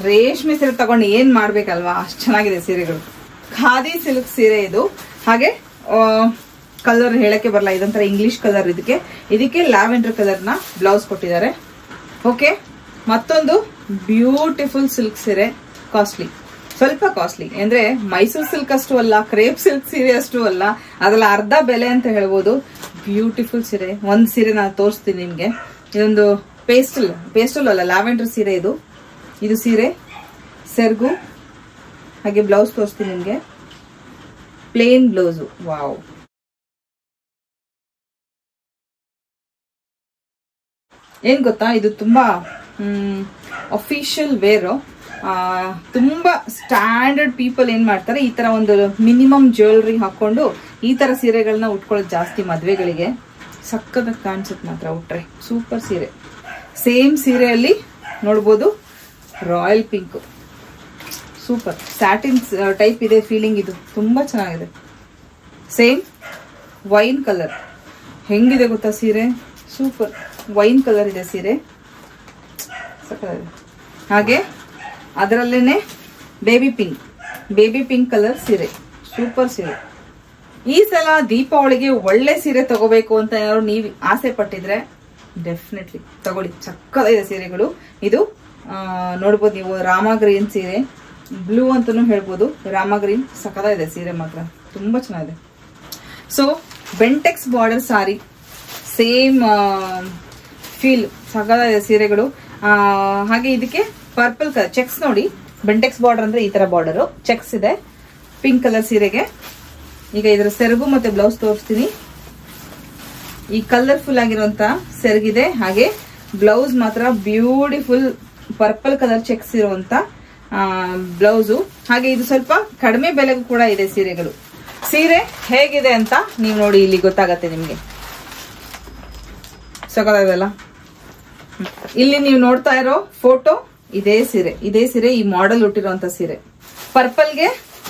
ರೇಷ್ಮೆ ಸೀರೆ ತಗೊಂಡು ಏನ್ ಮಾಡ್ಬೇಕಲ್ವಾ, ಅಷ್ಟು ಚೆನ್ನಾಗಿದೆ ಸೀರೆಗಳು. ಖಾದಿ ಸಿಲ್ಕ್ ಸೀರೆ ಇದು. ಹಾಗೆ ಕಲರ್ ಹೇಳಕ್ಕೆ ಬರಲ್ಲ, ಇದೊಂಥರ ಇಂಗ್ಲಿಷ್ ಕಲರ್. ಇದಕ್ಕೆ ಲ್ಯಾವೆಂಡರ್ ಕಲರ್ ನ ಬ್ಲೌಸ್ ಕೊಟ್ಟಿದ್ದಾರೆ. ಓಕೆ, ಮತ್ತೊಂದು ಬ್ಯೂಟಿಫುಲ್ ಸಿಲ್ಕ್ ಸೀರೆ. ಕಾಸ್ಟ್ಲಿ, ಸ್ವಲ್ಪ ಕಾಸ್ಟ್ಲಿ ಅಂದ್ರೆ ಮೈಸೂರು ಸಿಲ್ಕ್ ಅಷ್ಟು ಅಲ್ಲ, ಕ್ರೇಪ್ ಸಿಲ್ಕ್ ಸೀರೆ ಅಷ್ಟು ಅಲ್ಲ, ಅದೆಲ್ಲ ಅರ್ಧ ಬೆಲೆ ಅಂತ ಹೇಳ್ಬೋದು. ಬ್ಯೂಟಿಫುಲ್ ಸೀರೆ. ಒಂದ್ ಸೀರೆ ನಾನು ತೋರಿಸ್ತೀನಿ ನಿಮ್ಗೆ. ಇದೊಂದು ಪೇಸ್ಟಲ್ ಅಲ್ಲ, ಲ್ಯಾವೆಂಡರ್ ಸೀರೆ ಇದು. ಇದು ಸೀರೆ ಸೆರ್ಗು, ಹಾಗೆ ಬ್ಲೌಸ್ ತೋರಿಸ್ತೀನಿ ನಿಮ್ಗೆ. Plane blouse. ವಾವ್, ಏನ್ ಗೊತ್ತಾ, ಇದು ತುಂಬಾ ಅಫಿಷಿಯಲ್ ವೇರ್. ತುಂಬಾ ಸ್ಟ್ಯಾಂಡರ್ಡ್ ಪೀಪಲ್ ಏನ್ ಮಾಡ್ತಾರೆ, ಈ ತರ ಒಂದು ಮಿನಿಮಮ್ ಜ್ಯುವೆಲ್ರಿ ಹಾಕೊಂಡು ಈ ತರ ಸೀರೆಗಳನ್ನ ಉಟ್ಕೊಳ್ಳೋದು ಜಾಸ್ತಿ ಮದ್ವೆಗಳಿಗೆ. ಸಕ್ಕತ್ತಾಗಿ ಕಾಣಿಸುತ್ತೆ ಮಾತ್ರ ಉಟ್ರೆ. ಸೂಪರ್ ಸೀರೆ. ಸೇಮ್ ಸೀರೆಯಲ್ಲಿ ನೋಡ್ಬೋದು royal pink. Super satin type ಇದೆ ಫೀಲಿಂಗ್. ಇದು ತುಂಬಾ ಚೆನ್ನಾಗಿದೆ. Same wine colour. ಹೆಂಗಿದೆ ಗೊತ್ತಾ ಸೀರೆ, ಸೂಪರ್ ವೈನ್ ಕಲರ್ ಇದೆ ಸೀರೆ, ಸಕ್ಕತ್ತಾಗಿದೆ. ಹಾಗೆ ಅದರಲ್ಲೇನೆ ಬೇಬಿ ಪಿಂಕ್ ಕಲರ್ ಸೀರೆ, ಸೂಪರ್ ಸೀರೆ. ಈ ಸಲ ದೀಪಾವಳಿಗೆ ಒಳ್ಳೆ ಸೀರೆ ತಗೋಬೇಕು ಅಂತ ಏನಾದ್ರು ನೀವು ಆಸೆ ಪಟ್ಟಿದ್ರೆ ಡೆಫಿನೆಟ್ಲಿ ತಗೊಳ್ಳಿ. ಚಕ್ಕದಾಗಿದೆ ಸೀರೆಗಳು. ಇದು ನೋಡ್ಬೋದು ನೀವು, ರಾಮ ಗ್ರೀನ್ ಸೀರೆ, ಬ್ಲೂ ಅಂತಾನು ಹೇಳ್ಬೋದು. ರಾಮ ಗ್ರೀನ್ ಸಕ್ಕದಾಗಿದೆ ಸೀರೆ ಮಾತ್ರ, ತುಂಬಾ ಚೆನ್ನಾಗಿದೆ. ಸೊ ಬೆಂಟೆಕ್ಸ್ ಬಾರ್ಡರ್ ಸಾರಿ, ಸೇಮ್ ಫೀಲ್, ಸಕ್ಕದಾಗಿದೆ ಸೀರೆಗಳು. ಹಾಗೆ ಇದಕ್ಕೆ ಪರ್ಪಲ್ ಕಲರ್ ಚೆಕ್ಸ್ ನೋಡಿ. ಬೆಂಟೆಕ್ಸ್ ಬಾರ್ಡರ್ ಅಂದ್ರೆ ಈ ತರ ಬಾರ್ಡರ್, ಚೆಕ್ಸ್ ಇದೆ ಪಿಂಕ್ ಕಲರ್ ಸೀರೆಗೆ. ಈಗ ಇದರ ಸೆರಗು ಮತ್ತೆ ಬ್ಲೌಸ್ ತೋರಿಸ್ತೀನಿ. ಈ ಕಲರ್ಫುಲ್ ಆಗಿರುವಂತ ಸೆರಗಿದೆ. ಹಾಗೆ ಬ್ಲೌಸ್ ಮಾತ್ರ ಬ್ಯೂಟಿಫುಲ್ ಪರ್ಪಲ್ ಕಲರ್ ಚೆಕ್ಸ್ ಇರುವಂತ ಬ್ಲೌಸು. ಹಾಗೆ ಇದು ಸ್ವಲ್ಪ ಕಡಿಮೆ ಬೆಲೆಗೂ ಕೂಡ ಇದೆ ಸೀರೆಗಳು. ಸೀರೆ ಹೇಗಿದೆ ಅಂತ ನೀವು ನೋಡಿ, ಇಲ್ಲಿ ಗೊತ್ತಾಗತ್ತೆ ನಿಮ್ಗೆ. ಸಕಲಾಗಲ್ಲ. ಇಲ್ಲಿ ನೀವು ನೋಡ್ತಾ ಇರೋ ಫೋಟೋ ಇದೇ ಸೀರೆ ಈ ಮಾಡೆಲ್ ಹುಟ್ಟಿರುವಂತ ಸೀರೆ. ಪರ್ಪಲ್ಗೆ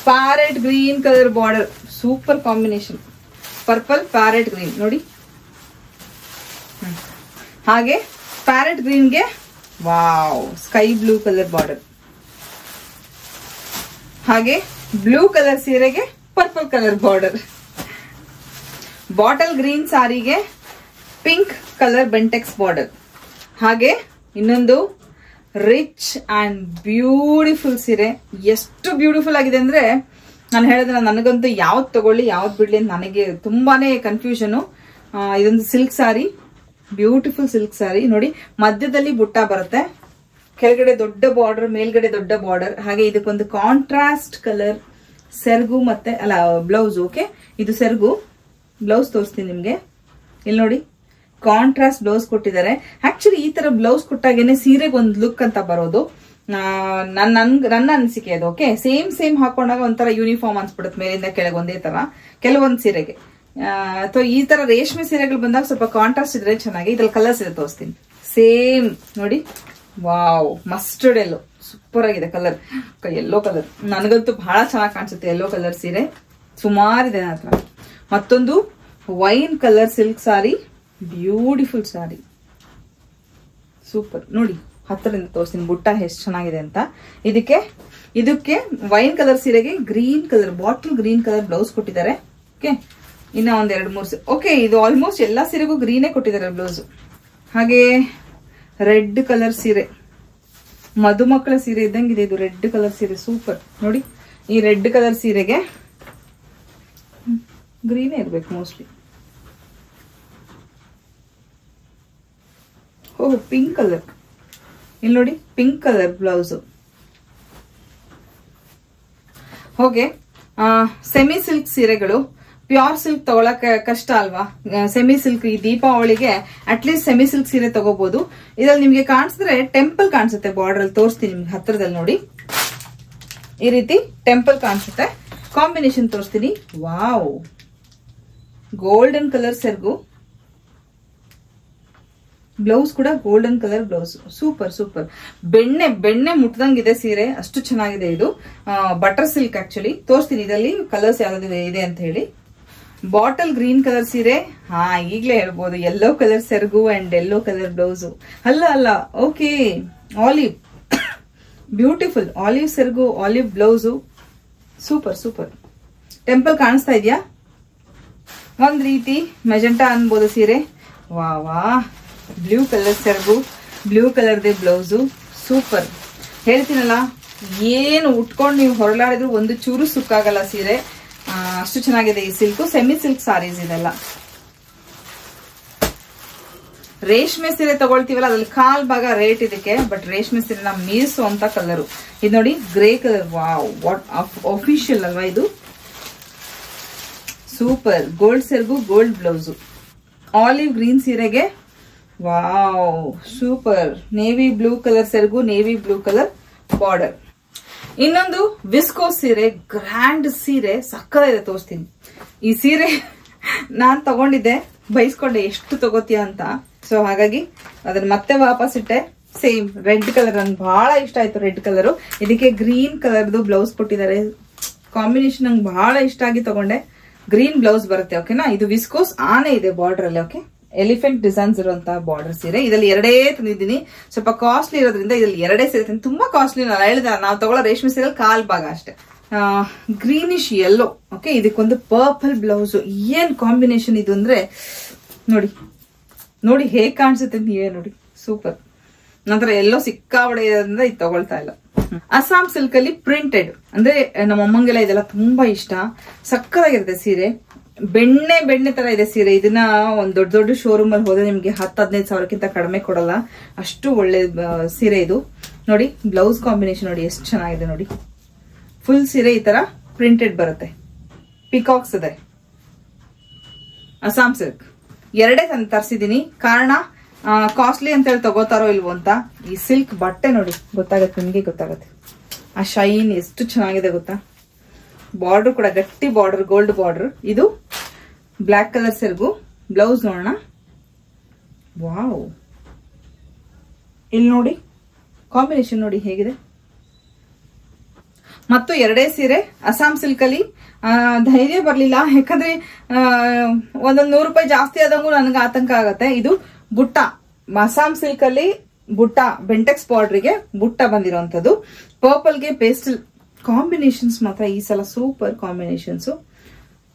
parrot green colour border, super combination. Purple parrot green ನೋಡಿ. ಹಾಗೆ ಪ್ಯಾರೆಟ್ ಗ್ರೀನ್ಗೆ wow sky blue colour border. ಹಾಗೆ ಬ್ಲೂ ಕಲರ್ ಸೀರೆಗೆ purple colour border. Bottle green ಸಾರಿಗೆ ಪಿಂಕ್ ಕಲರ್ ಬೆಂಟೆಕ್ಸ್ ಬಾರ್ಡರ್. ಹಾಗೆ ಇನ್ನೊಂದು ರಿಚ್ ಅಂಡ್ ಬ್ಯೂಟಿಫುಲ್ ಸೀರೆ. ಎಷ್ಟು ಬ್ಯೂಟಿಫುಲ್ ಆಗಿದೆ ಅಂದ್ರೆ ನಾನು ಹೇಳಿದ್ರೆ ನನಗಂತೂ ಯಾವ್ದು ತಗೊಳ್ಳಿ ಯಾವ್ದು ಬಿಡ್ಲಿ ಅಂತ ನನಗೆ ತುಂಬಾನೇ ಕನ್ಫ್ಯೂಷನ್. ಇದೊಂದು ಸಿಲ್ಕ್ ಸಾರಿ, ಬ್ಯೂಟಿಫುಲ್ ಸಿಲ್ಕ್ ಸಾರಿ ನೋಡಿ. ಮಧ್ಯದಲ್ಲಿ ಬುಟ್ಟ ಬರುತ್ತೆ, ಕೆಳಗಡೆ ದೊಡ್ಡ ಬಾರ್ಡರ್, ಮೇಲ್ಗಡೆ ದೊಡ್ಡ ಬಾರ್ಡರ್. ಹಾಗೆ ಇದಕ್ಕೊಂದು ಕಾಂಟ್ರಾಸ್ಟ್ ಕಲರ್ ಸೆರ್ಗು ಮತ್ತೆ ಅಲ್ಲ ಬ್ಲೌಸ್. ಓಕೆ, ಇದು ಸೆರ್ಗು. ಬ್ಲೌಸ್ ತೋರಿಸ್ತೀನಿ ನಿಮ್ಗೆ. ಇಲ್ಲಿ ನೋಡಿ ಕಾಂಟ್ರಾಸ್ಟ್ ಬ್ಲೌಸ್ ಕೊಟ್ಟಿದ್ದಾರೆ. ಆಕ್ಚುಲಿ ಈ ತರ ಬ್ಲೌಸ್ ಕೊಟ್ಟಾಗೇನೆ ಸೀರೆಗೆ ಒಂದು ಲುಕ್ ಅಂತ ಬರೋದು. ನನ್ನ ಅನಿಸಿಕೆ ಅದು. ಓಕೆ, ಸೇಮ್ ಹಾಕೊಂಡಾಗ ಒಂಥರ ಯೂನಿಫಾರ್ಮ್ ಅನ್ಸ್ಬಿಡುತ್ತೆ ಮೇಲಿಂದ ಕೆಳಗೆ ಒಂದೇ ತರ ಕೆಲವೊಂದು ಸೀರೆಗೆ. ಅಥವಾ ಈ ತರ ರೇಷ್ಮೆ ಸೀರೆಗಳು ಬಂದಾಗ ಸ್ವಲ್ಪ ಕಾಂಟ್ರಾಸ್ಟ್ ಇದ್ರೆ ಚೆನ್ನಾಗಿ. ಇದ್ರಲ್ಲಿ ಕಲರ್ಸ್ ಇದೆ ತೋರಿಸ್ತೀನಿ. ಸೇಮ್ ನೋಡಿ, ವಾವ್ ಮಸ್ಟರ್ಡ್ ಎಲ್ಲೋ, ಸೂಪರ್ ಆಗಿದೆ ಕಲರ್. ಯೆಲ್ಲೋ ಕಲರ್ ನನಗಂತೂ ಬಹಳ ಚೆನ್ನಾಗಿ ಕಾಣಿಸುತ್ತೆ. ಯೆಲ್ಲೋ ಕಲರ್ ಸೀರೆ ಸುಮಾರಿದೆ ನನ್ನ ಹತ್ರ. ಮತ್ತೊಂದು ವೈನ್ ಕಲರ್ ಸಿಲ್ಕ್ ಸಾರಿ, ಬ್ಯೂಟಿಫುಲ್ ಸಾರಿ, ಸೂಪರ್ ನೋಡಿ. ಹತ್ತರಿಂದ ತೋರಿಸ್ತೀನಿ ಬುಟ್ಟ ಎಷ್ಟು ಚೆನ್ನಾಗಿದೆ ಅಂತ. ಇದಕ್ಕೆ ವೈನ್ ಕಲರ್ ಸೀರೆಗೆ green colour, bottle green colour blouse ಕೊಟ್ಟಿದ್ದಾರೆ. ಓಕೆ, ಇನ್ನ ಒಂದ್ 2-3 ಓಕೆ. ಇದು ಆಲ್ಮೋಸ್ಟ್ ಎಲ್ಲಾ ಸೀರೆಗೂ ಗ್ರೀನೇ ಕೊಟ್ಟಿದ್ದಾರೆ ಬ್ಲೌಸ್. ಹಾಗೆ ರೆಡ್ ಕಲರ್ ಸೀರೆ, ಮಧುಮಕ್ಕಳ ಸೀರೆ ಇದ್ದಂಗಿದೆ ಇದು. ರೆಡ್ ಕಲರ್ ಸೀರೆ ಸೂಪರ್ ನೋಡಿ. ಈ ರೆಡ್ ಕಲರ್ ಸೀರೆಗೆ ಗ್ರೀನೇ ಇರ್ಬೇಕು ಮೋಸ್ಟ್ಲಿ. ಓಹ್, ಪಿಂಕ್ ಕಲರ್. ಇಲ್ಲಿ ನೋಡಿ, pink colour blouse. Okay, semi silk ಸೀರೆಗಳು. ಪ್ಯೂರ್ ಸಿಲ್ಕ್ ತಗೊಳಕ್ ಕಷ್ಟ ಅಲ್ವಾ? ಸೆಮಿ ಸಿಲ್ಕ್ ಈ ದೀಪಾವಳಿಗೆ ಅಟ್ಲೀಸ್ಟ್ ಸೆಮಿ ಸಿಲ್ಕ್ ಸೀರೆ ತಗೋಬಹುದು. ಇದ್ರಲ್ಲಿ ನಿಮ್ಗೆ ಕಾಣಿಸಿದ್ರೆ ಟೆಂಪಲ್ ಕಾಣಿಸುತ್ತೆ ಬಾರ್ಡರ್ ಅಲ್ಲಿ. ತೋರಿಸ್ತೀನಿ ನಿಮ್ಗೆ ಹತ್ರದಲ್ಲಿ ನೋಡಿ. ಈ ರೀತಿ ಟೆಂಪಲ್ ಕಾಣಿಸುತ್ತೆ. ಕಾಂಬಿನೇಷನ್ ತೋರಿಸ್ತೀನಿ. ವಾವ್, ಗೋಲ್ಡನ್ ಕಲರ್ ಸೆರ್ಗು. ಬ್ಲೌಸ್ ಕೂಡ golden colour blouse. Super super. ಬೆಣ್ಣೆ ಮುಟ್ದಂಗಿದೆ ಸೀರೆ, ಅಷ್ಟು ಚೆನ್ನಾಗಿದೆ ಇದು. Butter silk actually. ತೋರಿಸ್ತೀನಿ ಇದರಲ್ಲಿ ಕಲರ್ಸ್ ಯಾವ್ದು ಇದೆ ಅಂತ ಹೇಳಿ. ಬಾಟಲ್ ಗ್ರೀನ್ ಕಲರ್ ಸೀರೆ. ಹಾ, ಈಗ್ಲೇ ಹೇಳ್ಬೋದು. ಯೆಲ್ಲೋ ಕಲರ್ ಸೆರ್ಗು ಅಂಡ್ ಯೆಲ್ಲೋ ಕಲರ್ ಬ್ಲೌಸ್. ಅಲ್ಲ, ಓಕೆ, ಆಲಿವ್. ಬ್ಯೂಟಿಫುಲ್ ಆಲಿವ್ ಸೆರ್ಗು, olive blouse. Super super. Temple ಕಾಣಿಸ್ತಾ ಇದೆಯಾ? ಒಂದ್ ರೀತಿ ಮೆಜೆಂಟಾ ಅನ್ಬೋದು ಸೀರೆ. ವಾ, ಬ್ಲೂ ಕಲರ್ ಸೆರ್ಗು, ಬ್ಲೂ ಕಲರ್ದೇ ಬ್ಲೌಸು. ಸೂಪರ್. ಹೇಳ್ತೀನಲ್ಲ, ಏನು ಉಟ್ಕೊಂಡು ನೀವು ಹೊರಲಾಡಿದ್ರು ಒಂದು ಚೂರು ಸುಕ್ಕಾಗಲ್ಲ ಸೀರೆ. ಅಷ್ಟು ಚೆನ್ನಾಗಿದೆ ಈ ಸಿಲ್ಕು. ಸೆಮಿ ಸಿಲ್ಕ್ ಸಾರೀಸ್ ಇದೆಲ್ಲ. ರೇಷ್ಮೆ ಸೀರೆ ತಗೊಳ್ತೀವಲ್ಲ, ಅದ್ರಲ್ಲಿ ಕಾಲ್ ಭಾಗ ರೇಟ್ ಇದಕ್ಕೆ. ಬಟ್ ರೇಷ್ಮೆ ಸೀರೆನ ಮೀರಿಸುವಂತ ಕಲರು ಇದು ನೋಡಿ. Grey colour. Wow, what official ಅಲ್ವಾ ಇದು? ಸೂಪರ್. ಗೋಲ್ಡ್ ಸೆರ್ಗು, ಗೋಲ್ಡ್ ಬ್ಲೌಸು. ಆಲಿವ್ ಗ್ರೀನ್ ಸೀರೆಗೆ wow, super. Navy blue colour ಸೆರ್ಗು, ನೇವಿ ಬ್ಲೂ ಕಲರ್ ಬಾರ್ಡರ್. ಇನ್ನೊಂದು ವಿಸ್ಕೋಸ್ ಸೀರೆ, ಗ್ರ್ಯಾಂಡ್ ಸೀರೆ, ಸಕ್ಕತ್ತಾಗಿದೆ. ತೋರಿಸ್ತೀನಿ. ಈ ಸೀರೆ ನಾನ್ ತಗೊಂಡಿದ್ದೆ, ಬೈಸ್ಕೊಂಡೆ ಎಷ್ಟು ತಗೋತೀಯ ಅಂತ. ಸೊ ಹಾಗಾಗಿ ಅದನ್ನ ಮತ್ತೆ ವಾಪಸ್ ಇಟ್ಟೆ. ಸೇಮ್ ರೆಡ್ ಕಲರ್, ನಂಗೆ ಬಹಳ ಇಷ್ಟ ಆಯ್ತು ರೆಡ್ ಕಲರ್. ಇದಕ್ಕೆ ಗ್ರೀನ್ ಕಲರ್ದು ಬ್ಲೌಸ್ ಕೊಟ್ಟಿದ್ದಾರೆ. ಕಾಂಬಿನೇಷನ್ ನಂಗೆ ಬಹಳ ಇಷ್ಟ ಆಗಿ ತಗೊಂಡೆ. ಗ್ರೀನ್ ಬ್ಲೌಸ್ ಬರುತ್ತೆ. ಓಕೆನಾ? ಇದು ವಿಸ್ಕೋಸ್ ಆನೆ ಇದೆ ಬಾರ್ಡರ್ ಅಲ್ಲಿ. ಓಕೆ, ಎಲಿಫೆಂಟ್ ಡಿಸೈನ್ಸ್ ಇರುವಂತಹ ಬಾರ್ಡರ್ ಸೀರೆ. ಇದರಲ್ಲಿ 2 ತಂದಿದ್ದೀನಿ. ಸ್ವಲ್ಪ ಕಾಸ್ಟ್ಲಿ ಇರೋದ್ರಿಂದ ಇದರಲ್ಲಿ 2 ಸೀರೆ. ತುಂಬಾ ಕಾಸ್ಟ್ಲಿ ನಾನು ಹೇಳಿದ. ನಾವು ತಗೊಳ್ಳೋ ರೇಷ್ಮೆ ಸೀರೆ ಕಾಲ್ ಭಾಗ ಅಷ್ಟೇ. Greenish yellow. ಓಕೆ, ಇದಕ್ಕೊಂದು ಪರ್ಪಲ್ ಬ್ಲೌಸ್. ಏನ್ ಕಾಂಬಿನೇಷನ್ ಇದು ಅಂದ್ರೆ ನೋಡಿ ಹೇಗ್ ಕಾಣಿಸುತ್ತೆ ನೀವೇ ನೋಡಿ. ಸೂಪರ್. ನಂತರ ಎಲ್ಲೋ ಸಿಕ್ಕಾಬಡೆ ಇರೋದ್ರಿಂದ ಇದು ತಗೊಳ್ತಾ ಇಲ್ಲ. ಅಸ್ಸಾಂ ಸಿಲ್ಕ್ ಅಲ್ಲಿ ಪ್ರಿಂಟೆಡ್ ಅಂದ್ರೆ ನಮ್ಮ ಅಮ್ಮಂಗೆಲ್ಲ ಇದೆಲ್ಲ ತುಂಬಾ ಇಷ್ಟ. ಸಕ್ಕತ್ತಾಗಿರುತ್ತೆ ಸೀರೆ. ಬೆಣ್ಣೆ ತರ ಇದೆ ಸೀರೆ. ಇದನ್ನ ಒಂದ್ ದೊಡ್ಡ ಶೋರೂಮ್ ಅಲ್ಲಿ ಹೋದ್ರೆ ನಿಮ್ಗೆ 10-15 ಸಾವಿರಕ್ಕಿಂತ ಕಡಿಮೆ ಕೊಡಲ್ಲ. ಅಷ್ಟು ಒಳ್ಳೆ ಸೀರೆ ಇದು. ನೋಡಿ ಬ್ಲೌಸ್ ಕಾಂಬಿನೇಷನ್ ನೋಡಿ ಎಷ್ಟು ಚೆನ್ನಾಗಿದೆ ನೋಡಿ. ಫುಲ್ ಸೀರೆ ಈ ತರ ಪ್ರಿಂಟೆಡ್ ಬರುತ್ತೆ. ಪಿಕಾಕ್ಸ್ ಇದೆ. ಅಸ್ಸಾಂ ಸಿಲ್ಕ್ 2 ತರಿಸಿದೀನಿ. ಕಾರಣ ಕಾಸ್ಟ್ಲಿ ಅಂತ ಹೇಳಿ ತಗೋತಾರೋ ಇಲ್ವೋ ಅಂತ. ಈ ಸಿಲ್ಕ್ ಬಟ್ಟೆ ನೋಡಿ ಗೊತ್ತಾಗತ್ತೆ, ನಿಮ್ಗೆ ಗೊತ್ತಾಗತ್ತೆ. ಆ ಶೈನ್ ಎಷ್ಟು ಚೆನ್ನಾಗಿದೆ ಗೊತ್ತಾ. ಬಾರ್ಡರ್ ಕೂಡ ಗಟ್ಟಿ ಬಾರ್ಡರ್, ಗೋಲ್ಡ್ ಬಾರ್ಡರ್. ಇದು ಬ್ಲಾಕ್ ಕಲರ್ ಸೆರ್ಗು. ಬ್ಲೌಸ್ ನೋಡೋಣ. ವಾವ್, ಇಲ್ಲಿ ನೋಡಿ ಕಾಂಬಿನೇಷನ್ ನೋಡಿ ಹೇಗಿದೆ. ಮತ್ತು 2 ಸೀರೆ ಅಸ್ಸಾಂ ಸಿಲ್ಕ್ ಅಲ್ಲಿ. ಧೈರ್ಯ ಬರ್ಲಿಲ್ಲ, ಯಾಕಂದ್ರೆ ಒಂದೊಂದು 100 ರೂಪಾಯಿ ಜಾಸ್ತಿ ಆದಂಗೂ ನನಗೆ ಆತಂಕ ಆಗತ್ತೆ. ಇದು ಬುಟ್ಟ, ಅಸ್ಸಾಂ ಸಿಲ್ಕ್ ಅಲ್ಲಿ ಬುಟ್ಟ, ಬೆಂಟೆಕ್ಸ್ ಬಾರ್ಡ್ರಿಗೆ ಬುಟ್ಟ ಬಂದಿರುವಂತದ್ದು. ಪರ್ಪಲ್ಗೆ ಪೇಸ್ಟಲ್ ಕಾಂಬಿನೇಷನ್ಸ್ ಮಾತ್ರ ಈ ಸಲ ಸೂಪರ್ ಕಾಂಬಿನೇಷನ್ಸ್.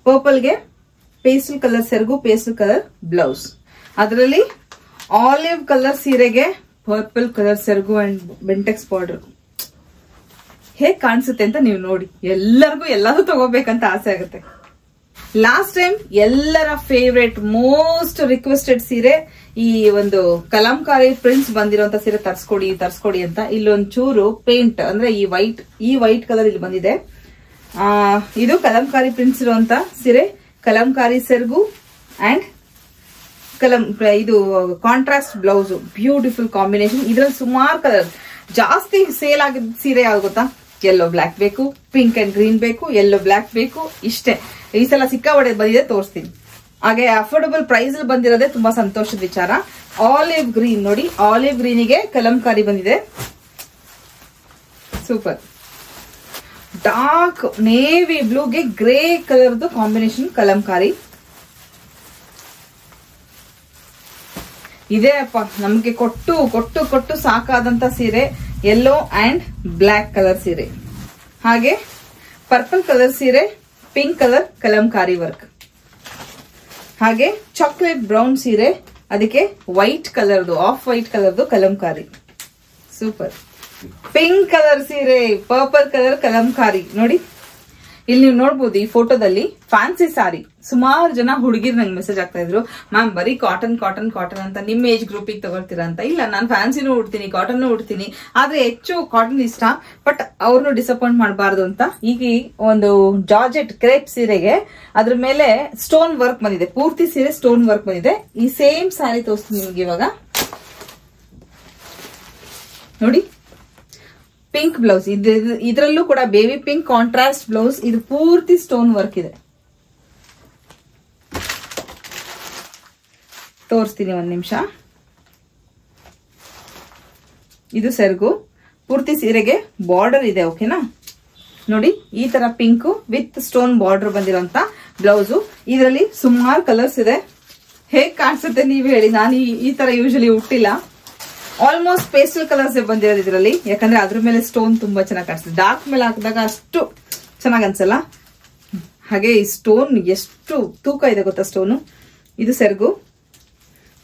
ಪರ್ಪಲ್ಗೆ ಪೇಸ್ಟಲ್ ಕಲರ್ ಸೆರ್ಗು, ಪೇಸ್ಟಲ್ ಕಲರ್ ಬ್ಲೌಸ್. ಅದರಲ್ಲಿ ಆಲಿವ್ ಕಲರ್ ಸೀರೆಗೆ ಪರ್ಪಲ್ ಕಲರ್ ಸೆರ್ಗು ಅಂಡ್ ಬೆಂಟೆಕ್ಸ್ ಬಾರ್ಡರ್. ಹೇಗ್ ಕಾಣಿಸುತ್ತೆ ಅಂತ ನೀವು ನೋಡಿ. ಎಲ್ಲರಿಗೂ ಎಲ್ಲಾದ್ರೂ ತಗೋಬೇಕಂತ ಆಸೆ ಆಗುತ್ತೆ. ಲಾಸ್ಟ್ ಟೈಮ್ ಎಲ್ಲರ ಫೇವ್ರೆಟ್ ಮೋಸ್ಟ್ ರಿಕ್ವೆಸ್ಟೆಡ್ ಸೀರೆ ಈ ಒಂದು ಕಲಂಕಾರಿ ಪ್ರಿಂಟ್ಸ್ ಬಂದಿರುವಂತ ಸೀರೆ ತರ್ಸ್ಕೊಡಿ ಅಂತ. ಇಲ್ಲೊಂದ್ ಚೂರು ಪೇಂಟ್ ಅಂದ್ರೆ ಈ ವೈಟ್ ಕಲರ್ ಇಲ್ಲಿ ಬಂದಿದೆ. ಇದು ಕಲಂಕಾರಿ ಪ್ರಿಂಟ್ಸ್ ಇರುವಂತ ಸೀರೆ. ಕಲಂಕಾರಿ ಸೆರ್ಗು ಅಂಡ್ ಇದು ಕಾಂಟ್ರಾಸ್ಟ್ ಬ್ಲೌಸ್. Beautiful combination. ಇದ್ರಲ್ಲಿ ಸುಮಾರು ಕಲರ್. ಜಾಸ್ತಿ ಸೇಲ್ ಆಗಿದ್ದ ಸೀರೆ ಯಾವ್ದು ಗೊತ್ತಾ? ಯೆಲ್ಲೋ ಬ್ಲಾಕ್ ಬೇಕು, ಪಿಂಕ್ ಅಂಡ್ ಗ್ರೀನ್ ಬೇಕು, ಯೆಲ್ಲೋ ಬ್ಲಾಕ್ ಬೇಕು. ಇಷ್ಟೇ. ಈ ಸಲ ಸಿಕ್ಕಾಪಟ್ಟೆ ಬಂದಿದೆ, ತೋರಿಸ್ತೀನಿ. ಹಾಗೆ ಅಫೋರ್ಡಬಲ್ ಪ್ರೈಸ್ ಅಲ್ಲಿ ಬಂದಿರೋದೇ ತುಂಬಾ ಸಂತೋಷದ ವಿಚಾರ. ಆಲಿವ್ ಗ್ರೀನ್ ನೋಡಿ. ಆಲಿವ್ ಗ್ರೀನಿಗೆ ಕಲಂಕಾರಿ ಬಂದಿದೆ. ಸೂಪರ್. ಡಾರ್ಕ್ ನೇವಿ ಬ್ಲೂಗೆ ಗ್ರೇ ಕಲರ್ದು ಕಾಂಬಿನೇಷನ್ ಕಲಂಕಾರಿ. ಇದೇ ಅಪ್ಪ ನಮ್ಗೆ ಕೊಟ್ಟು ಸಾಕಾದಂತ ಸೀರೆ. ಯೆಲ್ಲೋ ಅಂಡ್ ಬ್ಲಾಕ್ ಕಲರ್ ಸೀರೆ. ಹಾಗೆ ಪರ್ಪಲ್ ಕಲರ್ ಸೀರೆ, ಪಿಂಕ್ ಕಲರ್ ಕಲಂಕಾರಿ ವರ್ಕ್. ಹಾಗೆ ಚಾಕ್ಲೇಟ್ ಬ್ರೌನ್ ಸೀರೆ, ಅದಕ್ಕೆ ವೈಟ್ ಕಲರ್ದು, ಆಫ್ ವೈಟ್ ಕಲರ್ದು ಕಲಂಕಾರಿ. ಸೂಪರ್. ಪಿಂಕ್ ಕಲರ್ ಸೀರೆ, ಪರ್ಪಲ್ ಕಲರ್ ಕಲಂಕಾರಿ. ನೋಡಿ ಇಲ್ಲಿ ನೀವು ನೋಡ್ಬೋದು ಈ ಫೋಟೋದಲ್ಲಿ ಫ್ಯಾನ್ಸಿ ಸಾರಿ. ಸುಮಾರು ಜನ ಹುಡುಗಿರ್ ನಂಗೆ ಮೆಸೇಜ್ ಆಗ್ತಾ ಇದ್ರು, ಮ್ಯಾಮ್ ಬರೀ ಕಾಟನ್ ಕಾಟನ್ ಕಾಟನ್ ಅಂತ ನಿಮ್ಮ ಏಜ್ ಗ್ರೂಪಿಗೆ ತಗೊಳ್ತೀರಾ ಅಂತ. ಇಲ್ಲ, ನಾನು ಫ್ಯಾನ್ಸಿನೂ ಉಡ್ತೀನಿ, ಕಾಟನ್ ಉಡ್ತೀನಿ, ಆದ್ರೆ ಹೆಚ್ಚು ಕಾಟನ್ ಇಷ್ಟ. ಬಟ್ ಅವ್ರನ್ನು ಡಿಸಪಾಯಿಂಟ್ ಮಾಡಬಾರ್ದು ಅಂತ ಈಗ ಒಂದು ಜಾರ್ಜೆಟ್ ಕ್ರೇಪ್ ಸೀರೆಗೆ ಅದ್ರ ಮೇಲೆ ಸ್ಟೋನ್ ವರ್ಕ್ ಬಂದಿದೆ. ಪೂರ್ತಿ ಸೀರೆ ಸ್ಟೋನ್ ವರ್ಕ್ ಬಂದಿದೆ. ಈ ಸೇಮ್ ಸ್ಯಾರಿ ತೋರಿಸ್ತೀನಿ ನಿಮ್ಗೆ ಇವಾಗ. ನೋಡಿ, ಪಿಂಕ್ ಬ್ಲೌಸ್, ಇದರಲ್ಲೂ ಕೂಡ ಬೇಬಿ ಪಿಂಕ್ ಕಾಂಟ್ರಾಸ್ಟ್ ಬ್ಲೌಸ್. ಇದು ಪೂರ್ತಿ ಸ್ಟೋನ್ ವರ್ಕ್ ಇದೆ. ತೋರಿಸ್ತೀನಿ ಒಂದ್ ನಿಮಿಷ. ಇದು ಸೆರಗು, ಪೂರ್ತಿ ಸೀರೆಗೆ ಬಾರ್ಡರ್ ಇದೆ. ಓಕೆನಾ? ನೋಡಿ, ಈ ತರ ಪಿಂಕ್ ವಿತ್ ಸ್ಟೋನ್ ಬಾರ್ಡರ್ ಬಂದಿರೋಂತ ಬ್ಲೌಸು. ಇದರಲ್ಲಿ ಸುಮಾರು ಕಲರ್ಸ್ ಇದೆ. ಹೇಗ್ ಕಾಣಿಸುತ್ತೆ ನೀವ್ ಹೇಳಿ. ನಾನು ಈ ತರ ಯೂಶಲಿ ಉಟ್ಟಿಲ್ಲ. ಆಲ್ಮೋಸ್ಟ್ ಪೇಸ್ಟಲ್ ಕಲರ್ಸ್ ಬಂದಿರೋದು ಇದರಲ್ಲಿ, ಯಾಕಂದ್ರೆ ಅದ್ರ ಮೇಲೆ ಸ್ಟೋನ್ ತುಂಬಾ ಚೆನ್ನಾಗಿ ಕಾಣಿಸ್ತದೆ. ಡಾರ್ಕ್ ಮೇಲೆ ಹಾಕಿದಾಗ ಅಷ್ಟು ಚೆನ್ನಾಗಿ ಅನ್ಸಲ್ಲ. ಹಾಗೆ ಈ ಸ್ಟೋನ್ ಎಷ್ಟು ತೂಕ ಇದೆ ಗೊತ್ತಾ ಸ್ಟೋನು. ಇದು ಸೆರಗು,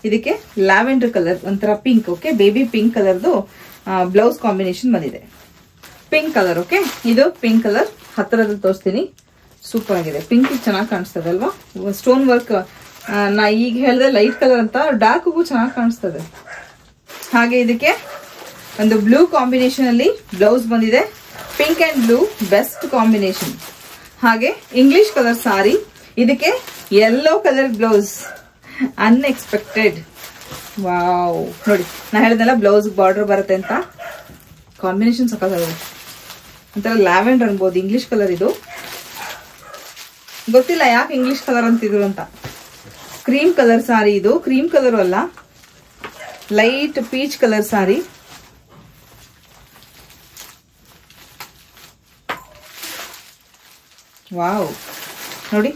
ಇದಕ್ಕೆ ಲ್ಯಾವೆಂಡರ್ ಕಲರ್ ಒಂಥರ ಪಿಂಕ್. ಓಕೆ, ಬೇಬಿ ಪಿಂಕ್ ಕಲರ್ದು ಬ್ಲೌಸ್ ಕಾಂಬಿನೇಷನ್ ಬಂದಿದೆ. Pink colour. ಓಕೆ, ಇದು ಪಿಂಕ್ ಕಲರ್. ಹತ್ತಿರದಲ್ಲಿ ತೋರಿಸ್ತೀನಿ. ಸೂಪರ್ ಆಗಿದೆ. ಪಿಂಕ್ ಚೆನ್ನಾಗಿ ಕಾಣಿಸ್ತದೆ ಅಲ್ವಾ. ಸ್ಟೋನ್ ವರ್ಕ್ ನಾ ಈಗ ಹೇಳಿದೆ ಲೈಟ್ ಕಲರ್ ಅಂತ, ಡಾರ್ಕ್ಗೂ ಚೆನ್ನಾಗಿ ಕಾಣಿಸ್ತದೆ. ಹಾಗೆ ಇದಕ್ಕೆ ಒಂದು ಬ್ಲೂ ಕಾಂಬಿನೇಷನ್ ಅಲ್ಲಿ ಬ್ಲೌಸ್ ಬಂದಿದೆ. Pink and blue best combination. ಹಾಗೆ ಇಂಗ್ಲಿಷ್ ಕಲರ್ ಸಾರಿ, ಇದಕ್ಕೆ yellow colour blouse. Unexpected. Wow. ನೋಡಿ, ನಾ ಹೇಳಿದ್ನಲ್ಲ ಬ್ಲೌಸ್ ಬಾರ್ಡರ್ ಬರುತ್ತೆ ಅಂತ. ಕಾಂಬಿನೇಷನ್ ಸಕ್ಕತ್ತಾಗಿದೆ. ಒಂಥರ ಲ್ಯಾವೆಂಡರ್ ಅನ್ಬೋದು. ಇಂಗ್ಲಿಷ್ ಕಲರ್ ಇದು. ಗೊತ್ತಿಲ್ಲ ಯಾಕೆ ಇಂಗ್ಲಿಷ್ ಕಲರ್ ಅಂತಿದ್ರು ಅಂತ. ಕ್ರೀಮ್ ಕಲರ್ ಸಾರಿ ಇದು. ಕ್ರೀಮ್ ಕಲರ್ ಅಲ್ಲ, ಲೈಟ್ ಪೀಚ್ ಕಲರ್ ಸಾರಿ. ವಾವ್. ನೋಡಿ,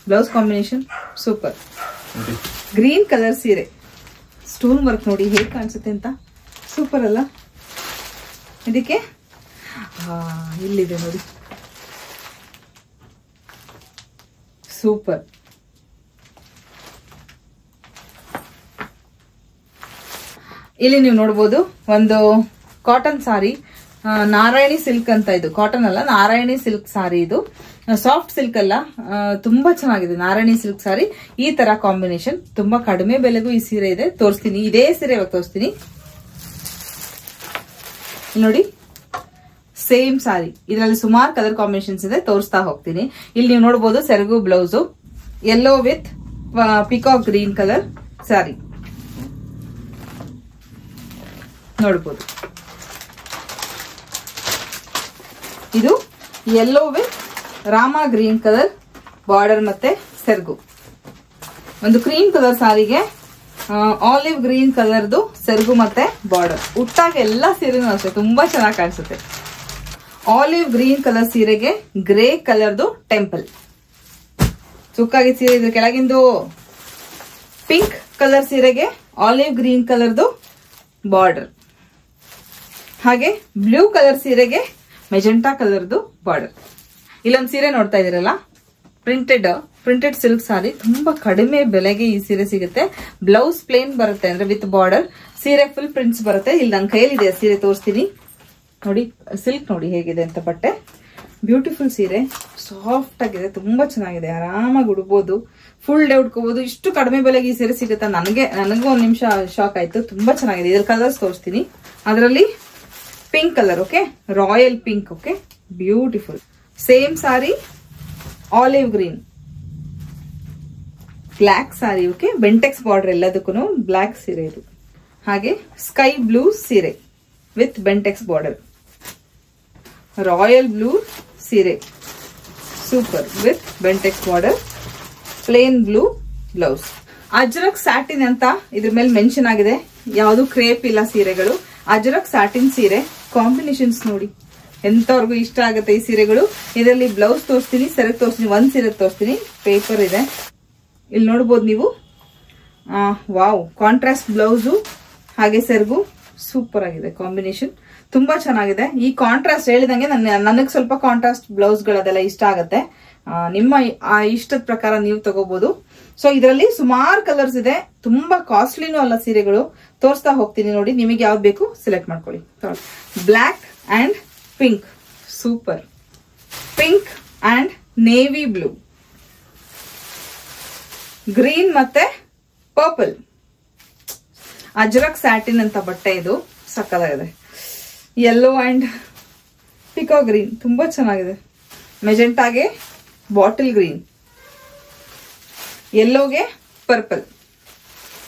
blouse combination super. Green colour ಸೀರೆ, ಸ್ಟೋನ್ ವರ್ಕ್ ನೋಡಿ ಹೇಗೆ ಕಾಣಿಸುತ್ತೆ ಅಂತ. ಸೂಪರ್ ಅಲ್ಲ. ಇದಕ್ಕೆ ಇಲ್ಲಿದೆ ನೋಡಿ, ಸೂಪರ್. ಇಲ್ಲಿ ನೀವು ನೋಡಬಹುದು ಒಂದು ಕಾಟನ್ ಸಾರಿ, ನಾರಾಯಣಿ ಸಿಲ್ಕ್ ಅಂತ. ಇದು ಕಾಟನ್ ಅಲ್ಲ, ನಾರಾಯಣಿ ಸಿಲ್ಕ್ ಸಾರಿ. ಇದು ಸಾಫ್ಟ್ ಸಿಲ್ಕ್ ಅಲ್ಲ, ತುಂಬಾ ಚೆನ್ನಾಗಿದೆ ನಾರಾಯಣಿ ಸಿಲ್ಕ್ ಸಾರಿ. ಈ ತರ ಕಾಂಬಿನೇಷನ್ ತುಂಬಾ ಕಡಿಮೆ ಬೆಲೆಗೂ ಈ ಸೀರೆ ಇದೆ. ತೋರಿಸ್ತೀನಿ, ಇದೇ ಸೀರೆ ಇವಾಗ ತೋರಿಸ್ತೀನಿ. ನೋಡಿ, ಸೇಮ್ ಸಾರಿ. ಇದರಲ್ಲಿ ಸುಮಾರು ಕಲರ್ ಕಾಂಬಿನೇಷನ್ಸ್ ಇದೆ, ತೋರಿಸ್ತಾ ಹೋಗ್ತೀನಿ. ಇಲ್ಲಿ ನೀವು ನೋಡಬಹುದು ಸೆರಗು blouse, yellow with peacock green colour sari ನೋಡಬಹುದು. ಇದು yellow with Rama green colour border ಮತ್ತೆ ಸೆರಗು. ಒಂದು ಕ್ರೀಮ್ ಕಲರ್ ಸಾರಿಗೆ ಆಲಿವ್ ಗ್ರೀನ್ ಕಲರ್ದು ಸೆರಗು ಮತ್ತೆ ಬಾರ್ಡರ್. ಉಟ್ಟಾಗ ಎಲ್ಲಾ ಸೀರೆನೂ ಅಷ್ಟೇ ತುಂಬಾ ಚೆನ್ನಾಗಿ ಕಾಣಿಸುತ್ತೆ. ಆಲಿವ್ ಗ್ರೀನ್ ಕಲರ್ ಸೀರೆಗೆ ಗ್ರೇ ಕಲರ್ದು ಟೆಂಪಲ್. ಸುಕ್ಕಾಗಿ ಸೀರೆ. ಇದ್ರ ಕೆಳಗಿಂದು ಪಿಂಕ್ ಕಲರ್ ಸೀರೆಗೆ ಆಲಿವ್ ಗ್ರೀನ್ ಕಲರ್ದು ಬಾರ್ಡರ್. ಹಾಗೆ ಬ್ಲೂ ಕಲರ್ ಸೀರೆಗೆ ಮೆಜೆಂಟಾ ಕಲರ್ದು ಬಾರ್ಡರ್. ಇಲ್ಲೊಂದು ಸೀರೆ ನೋಡ್ತಾ ಇದೀರಲ್ಲ, ಪ್ರಿಂಟೆಡ್ ಸಿಲ್ಕ್ ಸಾರಿ. ತುಂಬಾ ಕಡಿಮೆ ಬೆಲೆಗೆ ಈ ಸೀರೆ ಸಿಗುತ್ತೆ. ಬ್ಲೌಸ್ ಪ್ಲೇನ್ ಬರುತ್ತೆ ಅಂದ್ರೆ ವಿತ್ ಬಾರ್ಡರ್. ಸೀರೆ ಫುಲ್ ಪ್ರಿಂಟ್ಸ್ ಬರುತ್ತೆ. ಇಲ್ಲಿ ನನ್ನ ಕೈಯಲ್ಲಿದೆ ಸೀರೆ, ತೋರಿಸ್ತೀನಿ ನೋಡಿ. ಸಿಲ್ಕ್ ನೋಡಿ ಹೇಗಿದೆ ಅಂತ ಬಟ್ಟೆ. ಬ್ಯೂಟಿಫುಲ್ ಸೀರೆ, ಸಾಫ್ಟ್ ಆಗಿದೆ, ತುಂಬಾ ಚೆನ್ನಾಗಿದೆ. ಆರಾಮಾಗಿ ಉಡ್ಬೋದು, ಫುಲ್ ಡೇ ಉಡ್ಕೋಬಹುದು. ಇಷ್ಟು ಕಡಿಮೆ ಬೆಲೆಗೆ ಈ ಸೀರೆ ಸಿಗುತ್ತಾ ನನಗೂ ಒಂದ್ ನಿಮಿಷ ಶಾಕ್ ಆಯ್ತು. ತುಂಬಾ ಚೆನ್ನಾಗಿದೆ. ಇದ್ರ ಕಲರ್ಸ್ ತೋರಿಸ್ತೀನಿ. ಅದರಲ್ಲಿ pink colour. Okay, royal pink. Okay, beautiful. Same sari, olive green, black sari. Okay, Bentex border ಎಲ್ಲದಕ್ಕೂ ಬ್ಲಾಕ್ ಸೀರೆ ಇದು. ಹಾಗೆ ಸ್ಕೈ ಬ್ಲೂ ಸೀರೆ with Bentex border. Royal blue ಸೀರೆ, super, with Bentex border. Plain blue blouse. Ajrak satin ಅಂತ ಇದ್ರ ಮೇಲೆ ಮೆನ್ಷನ್ ಆಗಿದೆ. ಯಾವುದು ಕ್ರೇಪ್ ಇಲ್ಲ ಸೀರೆಗಳು. ಅಜ್ರಕ್ ಸ್ಯಾಟಿನ್ ಸೀರೆ. ಕಾಂಬಿನೇಷನ್ಸ್ ನೋಡಿ ಎಂತವ್ರಿಗೂ ಇಷ್ಟ ಆಗುತ್ತೆ ಈ ಸೀರೆಗಳು. ಇದರಲ್ಲಿ ಬ್ಲೌಸ್ ತೋರಿಸ್ತೀನಿ, ಸೆರಗ್ ತೋರಿಸ್ತೀನಿ, ಒಂದ್ ಸೀರೆ ತೋರಿಸ್ತೀನಿ. ಪೇಪರ್ ಇದೆ, ಇಲ್ಲಿ ನೋಡ್ಬೋದು ನೀವು. ವಾವ್, ಕಾಂಟ್ರಾಸ್ಟ್ ಬ್ಲೌಸು ಹಾಗೆ ಸೆರಗು ಸೂಪರ್ ಆಗಿದೆ. ಕಾಂಬಿನೇಷನ್ ತುಂಬಾ ಚೆನ್ನಾಗಿದೆ. ಈ ಕಾಂಟ್ರಾಸ್ಟ್ ಹೇಳಿದಂಗೆ ನನಗೆ ಸ್ವಲ್ಪ ಕಾಂಟ್ರಾಸ್ಟ್ ಬ್ಲೌಸ್ ಗಳದೆಲ್ಲ ಇಷ್ಟ ಆಗುತ್ತೆ. ನಿಮ್ಮ ಇಷ್ಟದ ಪ್ರಕಾರ ನೀವು ತಗೋಬಹುದು. ಸೊ ಇದರಲ್ಲಿ ಸುಮಾರು ಕಲರ್ಸ್ ಇದೆ, ತುಂಬಾ ಕಾಸ್ಟ್ಲಿನೂ ಅಲ್ಲ ಸೀರೆಗಳು. ತೋರಿಸ್ತಾ ಹೋಗ್ತೀನಿ ನೋಡಿ, ನಿಮಗೆ ಯಾವ್ದು ಬೇಕು ಸೆಲೆಕ್ಟ್ ಮಾಡ್ಕೊಳ್ಳಿ. Black and pink, super. Pink and navy blue, green ಮತ್ತೆ ಪರ್ಪಲ್, ಅಜ್ರಕ್ ಸ್ಯಾಟಿನ್ ಅಂತ ಬಟ್ಟೆ ಇದು, ಸಕ್ಕದಾಗಿದೆ. ಯೆಲ್ಲೋ ಅಂಡ್ ಪಿಕೋ ಗ್ರೀನ್, ತುಂಬಾ ಚೆನ್ನಾಗಿದೆ. ಮೆಜೆಂಟಾಗೆ ಬಾಟಲ್ ಗ್ರೀನ್, ಯೆಲ್ಲೋಗೆ ಪರ್ಪಲ್,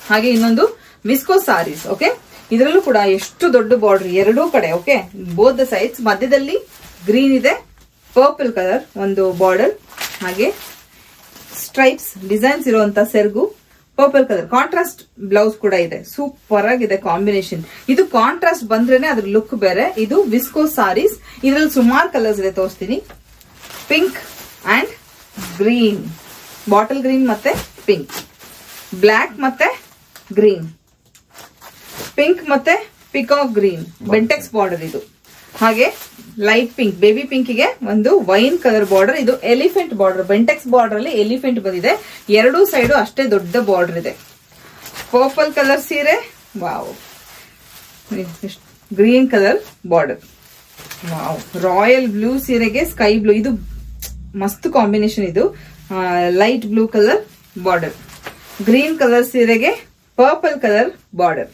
ಹಾಗೆ ಇನ್ನೊಂದು ವಿಸ್ಕೋ ಸಾರೀಸ್. ಓಕೆ, ಇದರಲ್ಲೂ ಕೂಡ ಎಷ್ಟು ದೊಡ್ಡ ಬಾರ್ಡರ್ ಎರಡೂ ಕಡೆ. Okay, both the sides. ಮಧ್ಯದಲ್ಲಿ ಗ್ರೀನ್ ಇದೆ, ಪರ್ಪಲ್ ಕಲರ್ ಒಂದು ಬಾರ್ಡರ್, ಹಾಗೆ ಸ್ಟ್ರೈಪ್ಸ್ ಡಿಸೈನ್ಸ್ ಇರುವಂತ ಸೆರಗು, ಪರ್ಪಲ್ ಕಲರ್. ಕಾಂಟ್ರಾಸ್ಟ್ ಬ್ಲೌಸ್ ಕೂಡ ಇದೆ, ಸೂಪರ್ ಆಗಿದೆ ಕಾಂಬಿನೇಷನ್. ಇದು ಕಾಂಟ್ರಾಸ್ಟ್ ಬಂದ್ರೇನೆ ಅದ್ರ ಲುಕ್ ಬೇರೆ. ಇದು ವಿಸ್ಕೋ ಸಾರೀಸ್, ಇದರಲ್ಲಿ ಸುಮಾರು ಕಲರ್ಸ್ ಇದೆ, ತೋರಿಸ್ತೀನಿ. Pink and green, bottle green ಮತ್ತೆ ಪಿಂಕ್, ಬ್ಲಾಕ್ ಮತ್ತೆ ಗ್ರೀನ್, ಪಿಂಕ್ ಮತ್ತೆ ಪಿಕಾಕ್ ಗ್ರೀನ್, ಬೆಂಟೆಕ್ಸ್ ಬಾರ್ಡರ್ ಇದು. ಹಾಗೆ ಲೈಟ್ ಪಿಂಕ್, ಬೇಬಿ ಪಿಂಕ್ಗೆ ಒಂದು ವೈನ್ ಕಲರ್ ಬಾರ್ಡರ್. ಇದು ಎಲಿಫೆಂಟ್ ಬಾರ್ಡರ್, ಬೆಂಟೆಕ್ಸ್ ಬಾರ್ಡರ್ ಅಲ್ಲಿ ಎಲಿಫೆಂಟ್ ಬಂದಿದೆ. ಎರಡೂ ಸೈಡು ಅಷ್ಟೇ ದೊಡ್ಡ ಬಾರ್ಡರ್ ಇದೆ. ಪರ್ಪಲ್ ಕಲರ್ ಸೀರೆ, wow. Green colour border, wow. Royal blue ಸೀರೆಗೆ ಸ್ಕೈ ಬ್ಲೂ, ಇದು ಮಸ್ತ್ ಕಾಂಬಿನೇಷನ್. ಇದು light blue colour border. Green colour ಸೀರೆಗೆ purple colour border.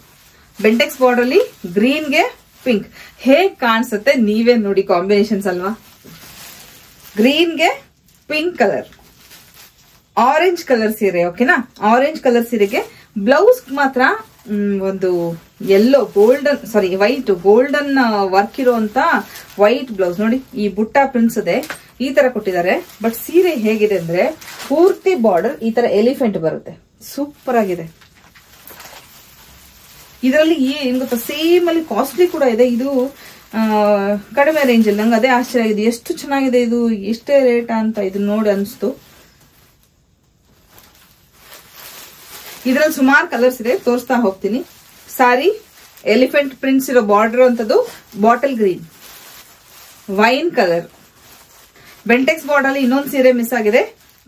Bentex border ಅಲ್ಲಿ ಗ್ರೀನ್ಗೆ ಪಿಂಕ್. ಹೇಗ್ ಕಾಣಿಸುತ್ತೆ ನೀವೇ ನೋಡಿ, ಕಾಂಬಿನೇಷನ್ಸ್ ಅಲ್ವಾ. ಗ್ರೀನ್ಗೆ ಪಿಂಕ್ ಕಲರ್, ಆರೆಂಜ್ ಕಲರ್ ಸೀರೆ. ಓಕೆನಾ, ಆರೆಂಜ್ ಕಲರ್ ಸೀರೆಗೆ ಬ್ಲೌಸ್ ಮಾತ್ರ ಒಂದು ಯೆಲ್ಲೋ ಗೋಲ್ಡನ್, ಸಾರಿ ವೈಟ್ ಗೋಲ್ಡನ್ ವರ್ಕ್ ಇರುವಂತ ವೈಟ್ ಬ್ಲೌಸ್ ನೋಡಿ. ಈ ಬುಟ್ಟ ಪ್ರಿಂಟ್ಸ್ ಇದೆ, ಈ ತರ ಕೊಟ್ಟಿದ್ದಾರೆ. ಬಟ್ ಸೀರೆ ಹೇಗಿದೆ ಅಂದ್ರೆ ಪೂರ್ತಿ ಬಾರ್ಡರ್ ಈ ತರ ಎಲಿಫೆಂಟ್ ಬರುತ್ತೆ, ಸೂಪರ್ ಆಗಿದೆ. ಇದರಲ್ಲಿ ಏನ್ ಗೊತ್ತಾ, ಸೇಮ್ ಅಲ್ಲಿ ಕಾಸ್ಟ್ಲಿ ಕೂಡ ಇದೆ. ಇದು ಕಡಿಮೆ ರೇಂಜ್ ಅಲ್ಲಿ, ನಂಗೆ ಅದೇ ಆಶ್ಚರ್ಯ ಆಗಿದೆ, ಎಷ್ಟು ಚೆನ್ನಾಗಿದೆ ಇದು, ಎಷ್ಟೇ ರೇಟ್ ಅಂತ ಇದು ನೋಡಿ ಅನ್ಸ್ತು. ಇದರಲ್ಲಿ ಸುಮಾರು ಕಲರ್ಸ್ ಇದೆ, ತೋರಿಸ್ತಾ ಹೋಗ್ತೀನಿ. ಸಾರಿ ಎಲಿಫೆಂಟ್ ಪ್ರಿಂಟ್ಸ್ ಇರೋ ಬಾರ್ಡರ್ ಅಂತದ್ದು bottle green, wine colour. Bentex border ಅಲ್ಲಿ ಇನ್ನೊಂದು ಸೀರೆ ಮಿಸ್ ಆಗಿದೆ,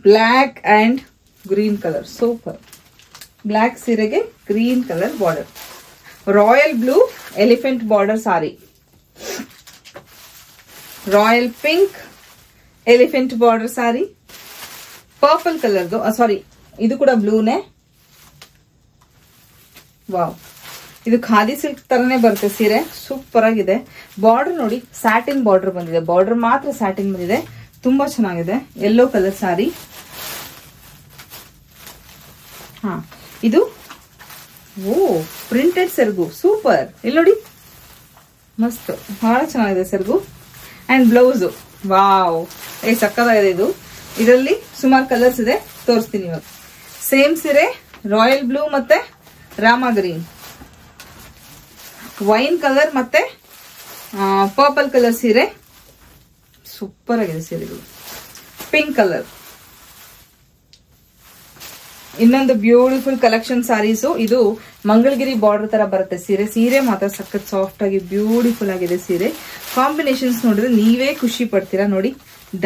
black and green colour, super. Black ಸೀರೆಗೆ green colour border. Royal blue elephant border sari, royal pink elephant border sari, purple ಕಲರ್ದು, ಸಾರಿ ಇದು ಕೂಡ ಬ್ಲೂನೇ. ವಾವ್, ಇದು ಖಾದಿ ಸಿಲ್ಕ್ ತರನೇ ಬರುತ್ತೆ ಸೀರೆ, ಸೂಪರ್ ಆಗಿದೆ. ಬಾರ್ಡರ್ ನೋಡಿ, ಸ್ಯಾಟಿನ್ ಬಾರ್ಡರ್ ಬಂದಿದೆ, ಬಾರ್ಡರ್ ಮಾತ್ರ ಸ್ಯಾಟಿನ್ ಬಂದಿದೆ, ತುಂಬಾ ಚೆನ್ನಾಗಿದೆ. ಯೆಲ್ಲೋ ಕಲರ್ ಸಾರಿ. ಹಾ, ಇದು ಓ ಪ್ರಿಂಟೆಡ್ ಸೆರಗು, ಸೂಪರ್. ಇಲ್ಲಿ ನೋಡಿ, ಮಸ್ತ್, ಬಹಳ ಚೆನ್ನಾಗಿದೆ ಸೆರಗು. ಅಂಡ್ ಬ್ಲೌಸ್, ವಾವ್, ಸಕ್ಕತ್ತಾಗಿದೆ ಇದು. ಇದರಲ್ಲಿ ಸುಮಾರು ಕಲರ್ಸ್ ಇದೆ, ತೋರಿಸ್ತೀನಿ ಇವಾಗ. ಸೇಮ್ ಸೀರೆ, ರಾಯಲ್ ಬ್ಲೂ ಮತ್ತೆ ರಾಮಾ ಗ್ರೀನ್, ವೈನ್ ಕಲರ್ ಮತ್ತೆ ಪರ್ಪಲ್ ಕಲರ್ ಸೀರೆ, ಸೂಪರ್ ಆಗಿದೆ ಸೀರೆಗಳು. ಪಿಂಕ್ ಕಲರ್, ಇನ್ನೊಂದು ಬ್ಯೂಟಿಫುಲ್ ಕಲೆಕ್ಷನ್ ಸಾರೀಸು. ಇದು ಮಂಗಳಗಿರಿ ಬಾರ್ಡರ್ ತರ ಬರುತ್ತೆ ಸೀರೆ. ಸೀರೆ ಮಾತ್ರ ಸಖತ್ ಸಾಫ್ಟ್ ಆಗಿ ಬ್ಯೂಟಿಫುಲ್ ಆಗಿದೆ ಸೀರೆ. ಕಾಂಬಿನೇಷನ್ಸ್ ನೋಡಿದ್ರೆ ನೀವೇ ಖುಷಿ ಪಡ್ತೀರಾ ನೋಡಿ.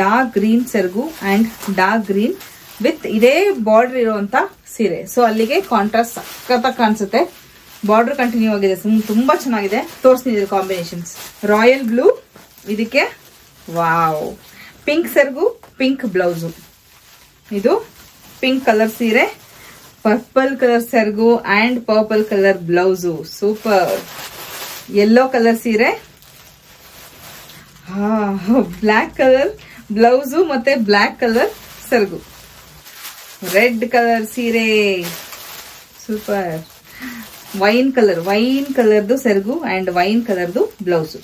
ಡಾರ್ಕ್ ಗ್ರೀನ್ ಸೆರಗು ಅಂಡ್ ಡಾರ್ಕ್ ಗ್ರೀನ್ ವಿತ್ ಇದೇ ಬಾರ್ಡರ್ ಇರುವಂತ ಸೀರೆ. ಸೊ ಅಲ್ಲಿಗೆ ಕಾಂಟ್ರಾಸ್ಟ್ ಸಖತ್ತಾಗಿ ಕಾಣಿಸುತ್ತೆ. ಬಾರ್ಡರ್ ಕಂಟಿನ್ಯೂ ಆಗಿದೆ, ತುಂಬಾ ಚೆನ್ನಾಗಿದೆ. ತೋರಿಸ್ತೀನಿ ಕಾಂಬಿನೇಷನ್ಸ್. ರಾಯಲ್ ಬ್ಲೂ, ಇದಕ್ಕೆ ವಾವ್ ಪಿಂಕ್ ಸೆರಗು, ಪಿಂಕ್ ಬ್ಲೌಸು. ಇದು ಪಿಂಕ್ ಕಲರ್ ಸೀರೆ, ಪರ್ಪಲ್ ಕಲರ್ ಸೆರಗು and purple colour blouse, super. Yellow colour ಸೀರೆ, ಬ್ಲಾಕ್ ಕಲರ್ ಬ್ಲೌಸು ಮತ್ತೆ ಬ್ಲಾಕ್ ಕಲರ್ ಸೆರಗು. ರೆಡ್ ಕಲರ್ ಸೀರೆ, ಸೂಪರ್. ವೈನ್ ಕಲರ್ದು ಸೆರಗು ಅಂಡ್ ವೈನ್ ಕಲರ್ದು ಬ್ಲೌಸು.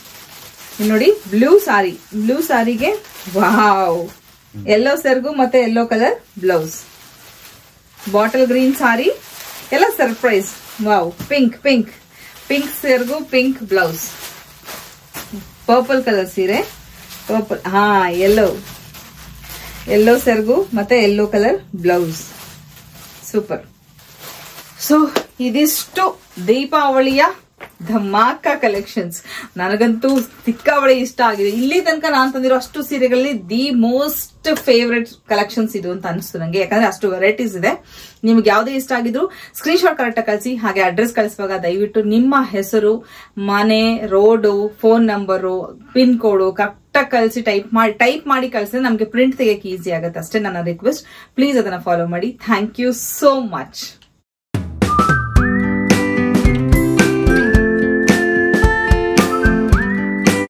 ನೋಡಿ ಬ್ಲೂ ಸಾರಿ, ಬ್ಲೂ ಸಾರಿಗೆ ವಾವ್ ಯೆಲ್ಲೋ ಸೆರಗು ಮತ್ತೆ yellow colour blouse. Bottle green sari, ಎಲ್ಲ surprise. Wow, pink pink pink ಸೆರಗು, ಪಿಂಕ್ ಬ್ಲೌಸ್. ಪರ್ಪಲ್ ಕಲರ್ ಸೀರೆ, ಪರ್ಪಲ್, ಹಾ ಯೆಲ್ಲೋ ಸೆರಗು ಮತ್ತೆ yellow colour blouse, super. So ಇದಿಷ್ಟು ದೀಪಾವಳಿಯ ಧಮಾಕ ಕಲೆಕ್ಷನ್ಸ್. ನನಗಂತೂ ಸಿಕ್ಕಾಬಳೆ ಇಷ್ಟ ಆಗಿದೆ. ಇಲ್ಲಿ ತನಕ ನಾನು ತಂದಿರೋ ಅಷ್ಟು ಸೀರೆಗಳಲ್ಲಿ ದಿ ಮೋಸ್ಟ್ ಫೇವ್ರೆಟ್ ಕಲೆಕ್ಷನ್ಸ್ ಇದು ಅಂತ ಅನಿಸ್ತು ನಂಗೆ. ಯಾಕಂದ್ರೆ ಅಷ್ಟು ವೆರೈಟೀಸ್ ಇದೆ. ನಿಮ್ಗೆ ಯಾವ್ದೇ ಇಷ್ಟ ಆಗಿದ್ರು ಸ್ಕ್ರೀನ್ ಶಾಟ್ ಕರೆಕ್ಟ್ ಕಳಿಸಿ. ಹಾಗೆ ಅಡ್ರೆಸ್ ಕಳಿಸುವಾಗ ದಯವಿಟ್ಟು ನಿಮ್ಮ ಹೆಸರು, ಮನೆ, ರೋಡು, ಫೋನ್ ನಂಬರು, ಪಿನ್ ಕೋಡು ಕರೆಕ್ಟಾಗಿ ಕಳಿಸಿ ಟೈಪ್ ಮಾಡಿ ಕಳಿಸಿದ್ರೆ ನಮ್ಗೆ ಪ್ರಿಂಟ್ ತೆಗೆಯಕ್ಕೆ ಈಸಿ ಆಗುತ್ತೆ. ಅಷ್ಟೇ ನನ್ನ ರಿಕ್ವೆಸ್ಟ್. ಪ್ಲೀಸ್ ಅದನ್ನ ಫಾಲೋ ಮಾಡಿ. Thank you so much.